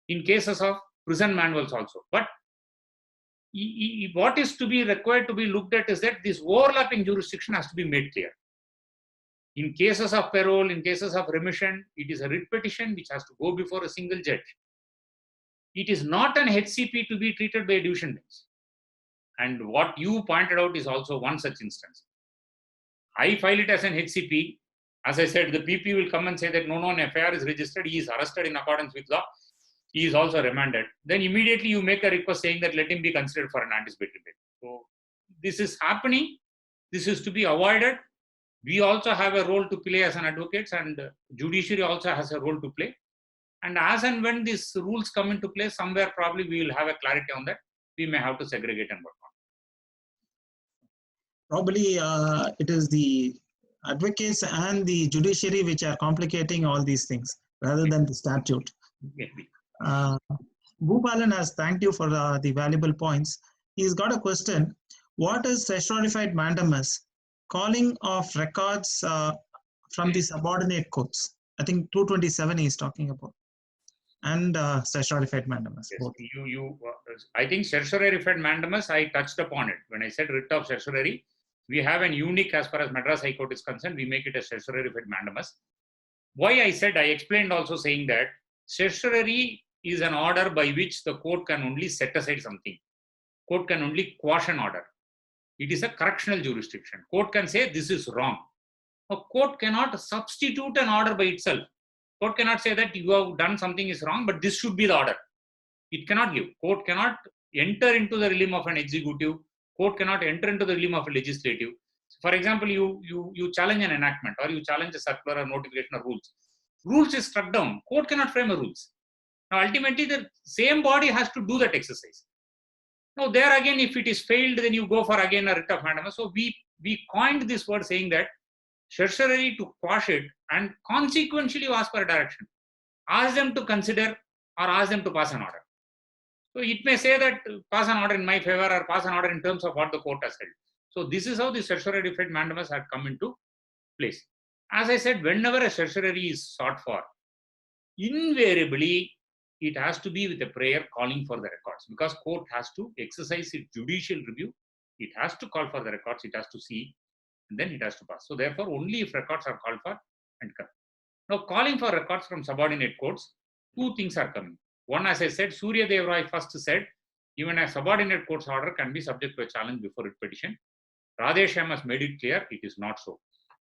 in cases of prison manuals also. But what is to be required to be looked at is that this overlapping jurisdiction has to be made clear. In cases of parole, in cases of remission, it is a writ petition which has to go before a single judge. It is not an HCP to be treated by a division bench. And what you pointed out is also one such instance. I file it as an HCP. As I said, the PP will come and say that no, an FIR is registered, he is arrested in accordance with law, he is also remanded. Then immediately you make a request saying that let him be considered for an anticipatory bail. So this is happening. This is to be avoided. We also have a role to play as an advocates, and judiciary also has a role to play. And as and when these rules come into place, somewhere probably we will have a clarity on that. We may have to segregate and work on. Probably it is the advocates and the judiciary which are complicating all these things rather than the statute. Bhupalan has thanked you for the valuable points. He's got a question. What is statutory mandamus? Calling of records from the subordinate courts. I think 227 he is talking about. And statutory mandamus. Yes, I think statutory mandamus, I touched upon it. When I said writ of statutory, we have an unique as far as Madras High Court is concerned, we make it a statutory mandamus. Why I said, I explained also saying that statutory is an order by which the court can only set aside something. Court can only quash an order. It is a correctional jurisdiction. Court can say this is wrong. A court cannot substitute an order by itself. Court cannot say that you have done something is wrong, but this should be the order. It cannot give. Court cannot enter into the realm of an executive. Court cannot enter into the realm of a legislative. For example, you challenge an enactment or you challenge a circular or notification of rules. Rules is struck down. Court cannot frame a rules. Now, ultimately, the same body has to do that exercise. Now, there again, if it is failed, then you go for again a writ of mandamus. So we coined this word saying that certiorari to quash it and consequentially ask for a direction. Ask them to consider or ask them to pass an order. So it may say that pass an order in my favor or pass an order in terms of what the court has held. So this is how the certiorari mandamus had come into place. As I said, whenever a certiorari is sought for, invariably it has to be with a prayer calling for the records because court has to exercise its judicial review. It has to call for the records, it has to see, and then it has to pass. So therefore, only if records are called for and come. Now, calling for records from subordinate courts, two things are coming. One, as I said, Surya Dev Roy first said, even a subordinate court's order can be subject to a challenge before writ petition. Radheshyam has made it clear it is not so.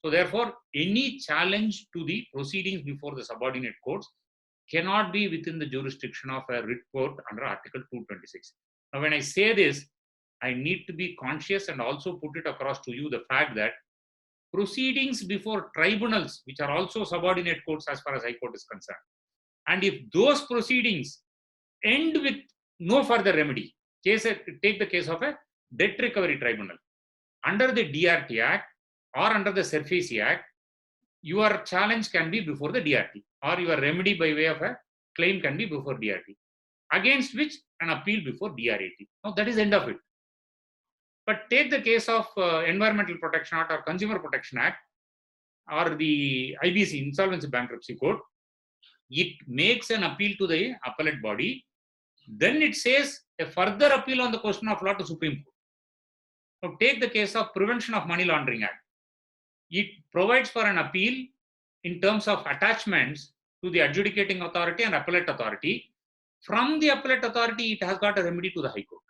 So therefore, any challenge to the proceedings before the subordinate courts cannot be within the jurisdiction of a writ court under Article 226. Now, when I say this, I need to be conscious and also put it across to you the fact that proceedings before tribunals, which are also subordinate courts as far as High Court is concerned, and if those proceedings end with no further remedy, take the case of a debt recovery tribunal. Under the DRT Act or under the SERFACI Act, your challenge can be before the DRT or your remedy by way of a claim can be before DRT, against which an appeal before DRAT. Now that is the end of it. But take the case of Environmental Protection Act or Consumer Protection Act or the IBC, Insolvency Bankruptcy Court. It makes an appeal to the appellate body. Then it says a further appeal on the question of law to Supreme Court. Now take the case of Prevention of Money Laundering Act. It provides for an appeal in terms of attachments to the adjudicating authority and appellate authority. From the appellate authority, it has got a remedy to the High Court.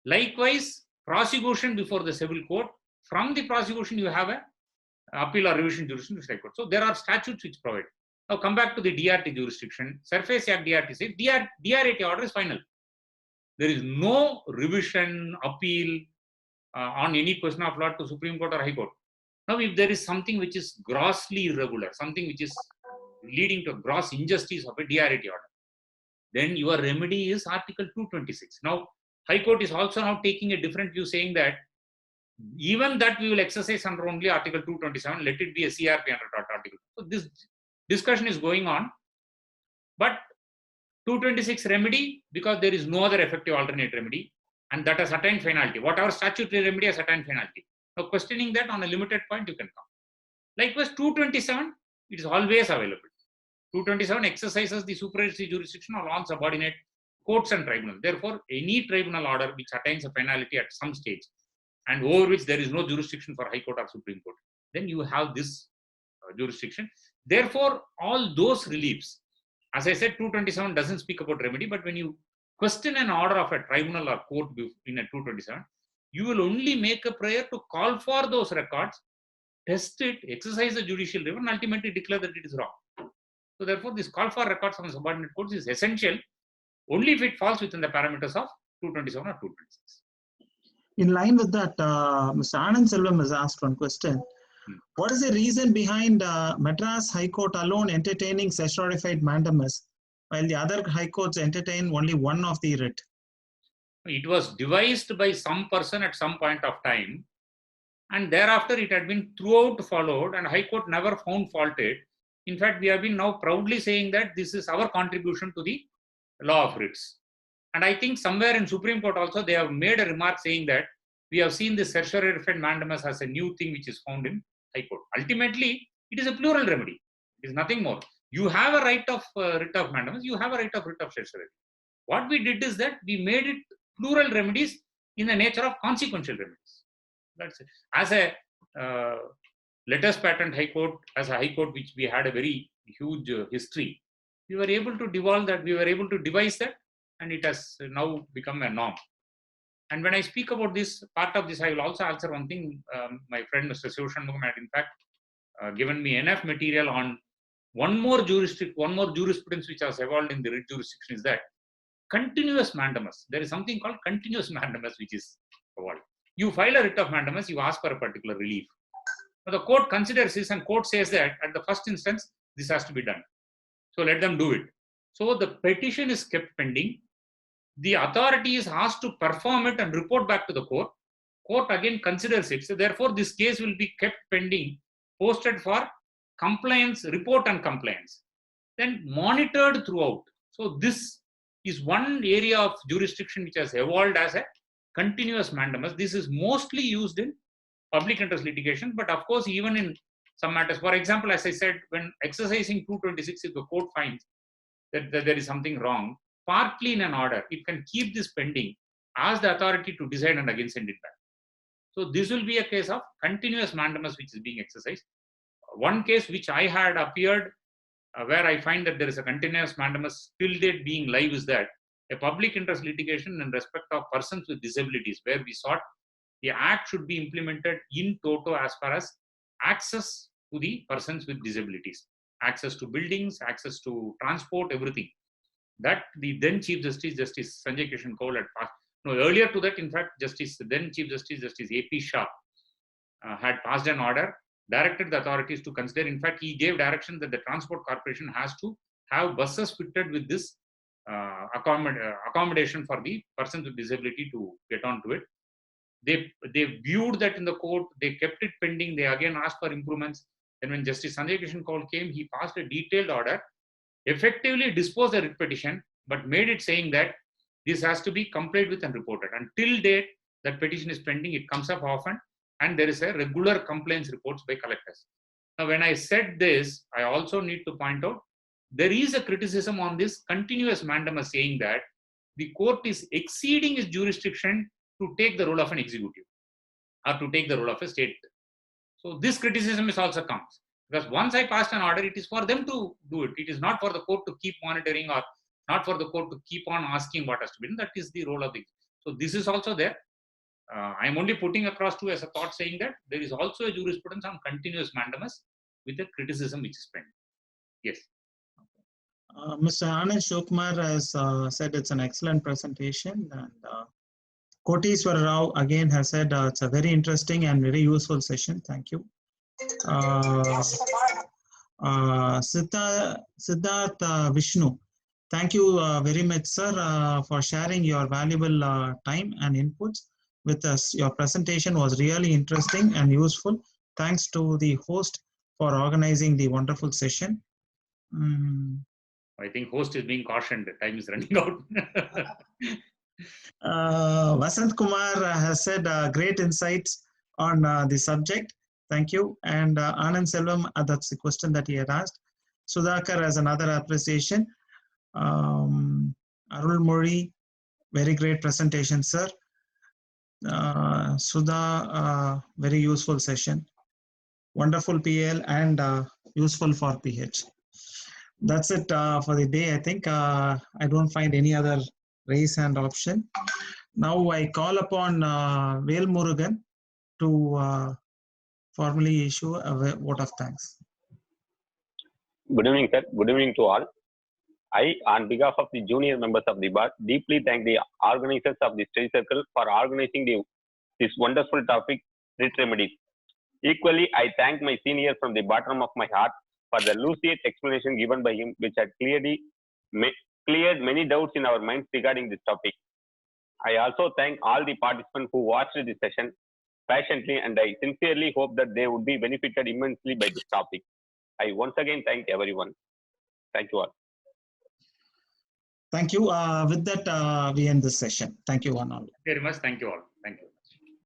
Likewise, prosecution before the civil court. From the prosecution, you have a appeal or revision jurisdiction to High Court. So there are statutes which provide. Now come back to the DRT jurisdiction. Surface Act DRT says DRT order is final. There is no revision, appeal on any question of law to Supreme Court or High Court. Now, if there is something which is grossly irregular, something which is leading to gross injustice of a DRT order, then your remedy is Article 226. Now, High Court is also now taking a different view, saying that even that we will exercise under only Article 227, let it be a CRP under Article. So this discussion is going on, but 226 remedy, because there is no other effective alternate remedy, and that has attained finality. Whatever statutory remedy has attained finality. Now, questioning that on a limited point, you can come. Likewise, 227, it is always available. 227 exercises the supervisory jurisdiction of all subordinate courts and tribunals. Therefore, any tribunal order which attains a finality at some stage and over which there is no jurisdiction for High Court or Supreme Court, then you have this jurisdiction. Therefore, all those reliefs, as I said, 227 doesn't speak about remedy, but when you question an order of a tribunal or court in a 227, you will only make a prayer to call for those records, test it, exercise the judicial review, and ultimately declare that it is wrong. So therefore, this call for records from subordinate courts is essential only if it falls within the parameters of 227 or 226. In line with that, Mr. Anand Selvam has asked one question. What is the reason behind Madras High Court alone entertaining certified mandamus, while the other high courts entertain only one of the writ? It was devised by some person at some point of time, and thereafter it had been throughout followed, and High Court never found faulted. In fact, we have been now proudly saying that this is our contribution to the law of writs. And I think somewhere in Supreme Court also, they have made a remark saying that we have seen this certified mandamus as a new thing which is found in High Court. Ultimately, it is a plural remedy. It is nothing more. You have a right of writ of mandamus, you have a right of writ of certiorari. What we did is that we made it plural remedies in the nature of consequential remedies. That's it. As a letters patent High Court, as a High Court which we had a very huge history, we were able to devolve that, we were able to devise that, and it has now become a norm. And when I speak about this, part of this, I will also answer one thing. My friend Mr. Sivashanmugam had in fact given me enough material on one more jurisprudence which has evolved in the writ jurisdiction, is that continuous mandamus. There is something called continuous mandamus which is evolved. You file a writ of mandamus, you ask for a particular relief. Now the court considers this, and court says that at the first instance, this has to be done. So let them do it. So the petition is kept pending. The authority is asked to perform it and report back to the court. Court again considers it. So therefore, this case will be kept pending, posted for compliance, report and compliance, then monitored throughout. So this is one area of jurisdiction which has evolved as a continuous mandamus. This is mostly used in public interest litigation, but of course, even in some matters, for example, as I said, when exercising 226, if the court finds that there is something wrong, partly in an order, it can keep this pending, ask the authority to decide and again send it back. So this will be a case of continuous mandamus which is being exercised. One case which I had appeared where I find that there is a continuous mandamus till date being live is that a public interest litigation in respect of persons with disabilities, where we sought the act should be implemented in toto as far as access to the persons with disabilities, access to buildings, access to transport, everything. That the then Chief Justice, Justice Sanjay Kishan Kaul had passed. No, earlier to that, in fact, then Chief Justice, Justice A.P. Shah had passed an order, directed the authorities to consider. In fact, he gave direction that the Transport Corporation has to have buses fitted with this accommodation for the persons with disability to get onto it. They viewed that in the court, they kept it pending, they again asked for improvements. Then when Justice Sanjay Kishan Kaul came, he passed a detailed order, effectively disposed the writ petition, but made it saying that this has to be complied with and reported. Until date, that petition is pending, it comes up often, and there is a regular complaints reports by collectors. Now, when I said this, I also need to point out, there is a criticism on this continuous mandamus saying that the court is exceeding its jurisdiction to take the role of an executive or to take the role of a state. So this criticism is also comes. Because once I passed an order, it is for them to do it. It is not for the court to keep monitoring or not for the court to keep on asking what has to be done. That is the role of the. So this is also there. I am only putting across to as a thought saying that there is also a jurisprudence on continuous mandamus with a criticism which is pending. Yes. Mr. Anand Shokmar has said it's an excellent presentation, and Koteswara Rao again has said it's a very interesting and very useful session. Thank you. Siddharth Vishnu, thank you very much, sir, for sharing your valuable time and inputs with us. Your presentation was really interesting and useful. Thanks to the host for organizing the wonderful session. I think host is being cautioned. Time is running out. Vasant Kumar has said great insights on the subject. Thank you. And Anand Selvam, that's the question that he had asked. Sudhakar has another appreciation. Arul Mori, very great presentation, sir. Sudha, very useful session. Wonderful PL and useful for PH. That's it for the day, I think. I don't find any other raise hand option. Now I call upon Vel Murugan to formally issue a vote of thanks. Good evening, sir. Good evening to all. I, on behalf of the junior members of the bar, deeply thank the organizers of the study circle for organizing this wonderful topic, writ remedies. Equally, I thank my senior from the bottom of my heart for the lucid explanation given by him, which had cleared many doubts in our minds regarding this topic. I also thank all the participants who watched this session patiently, and I sincerely hope that they would be benefited immensely by this topic. I once again thank everyone. Thank you all. Thank you. With that, we end this session. Thank you, one all. Very much. Thank you all.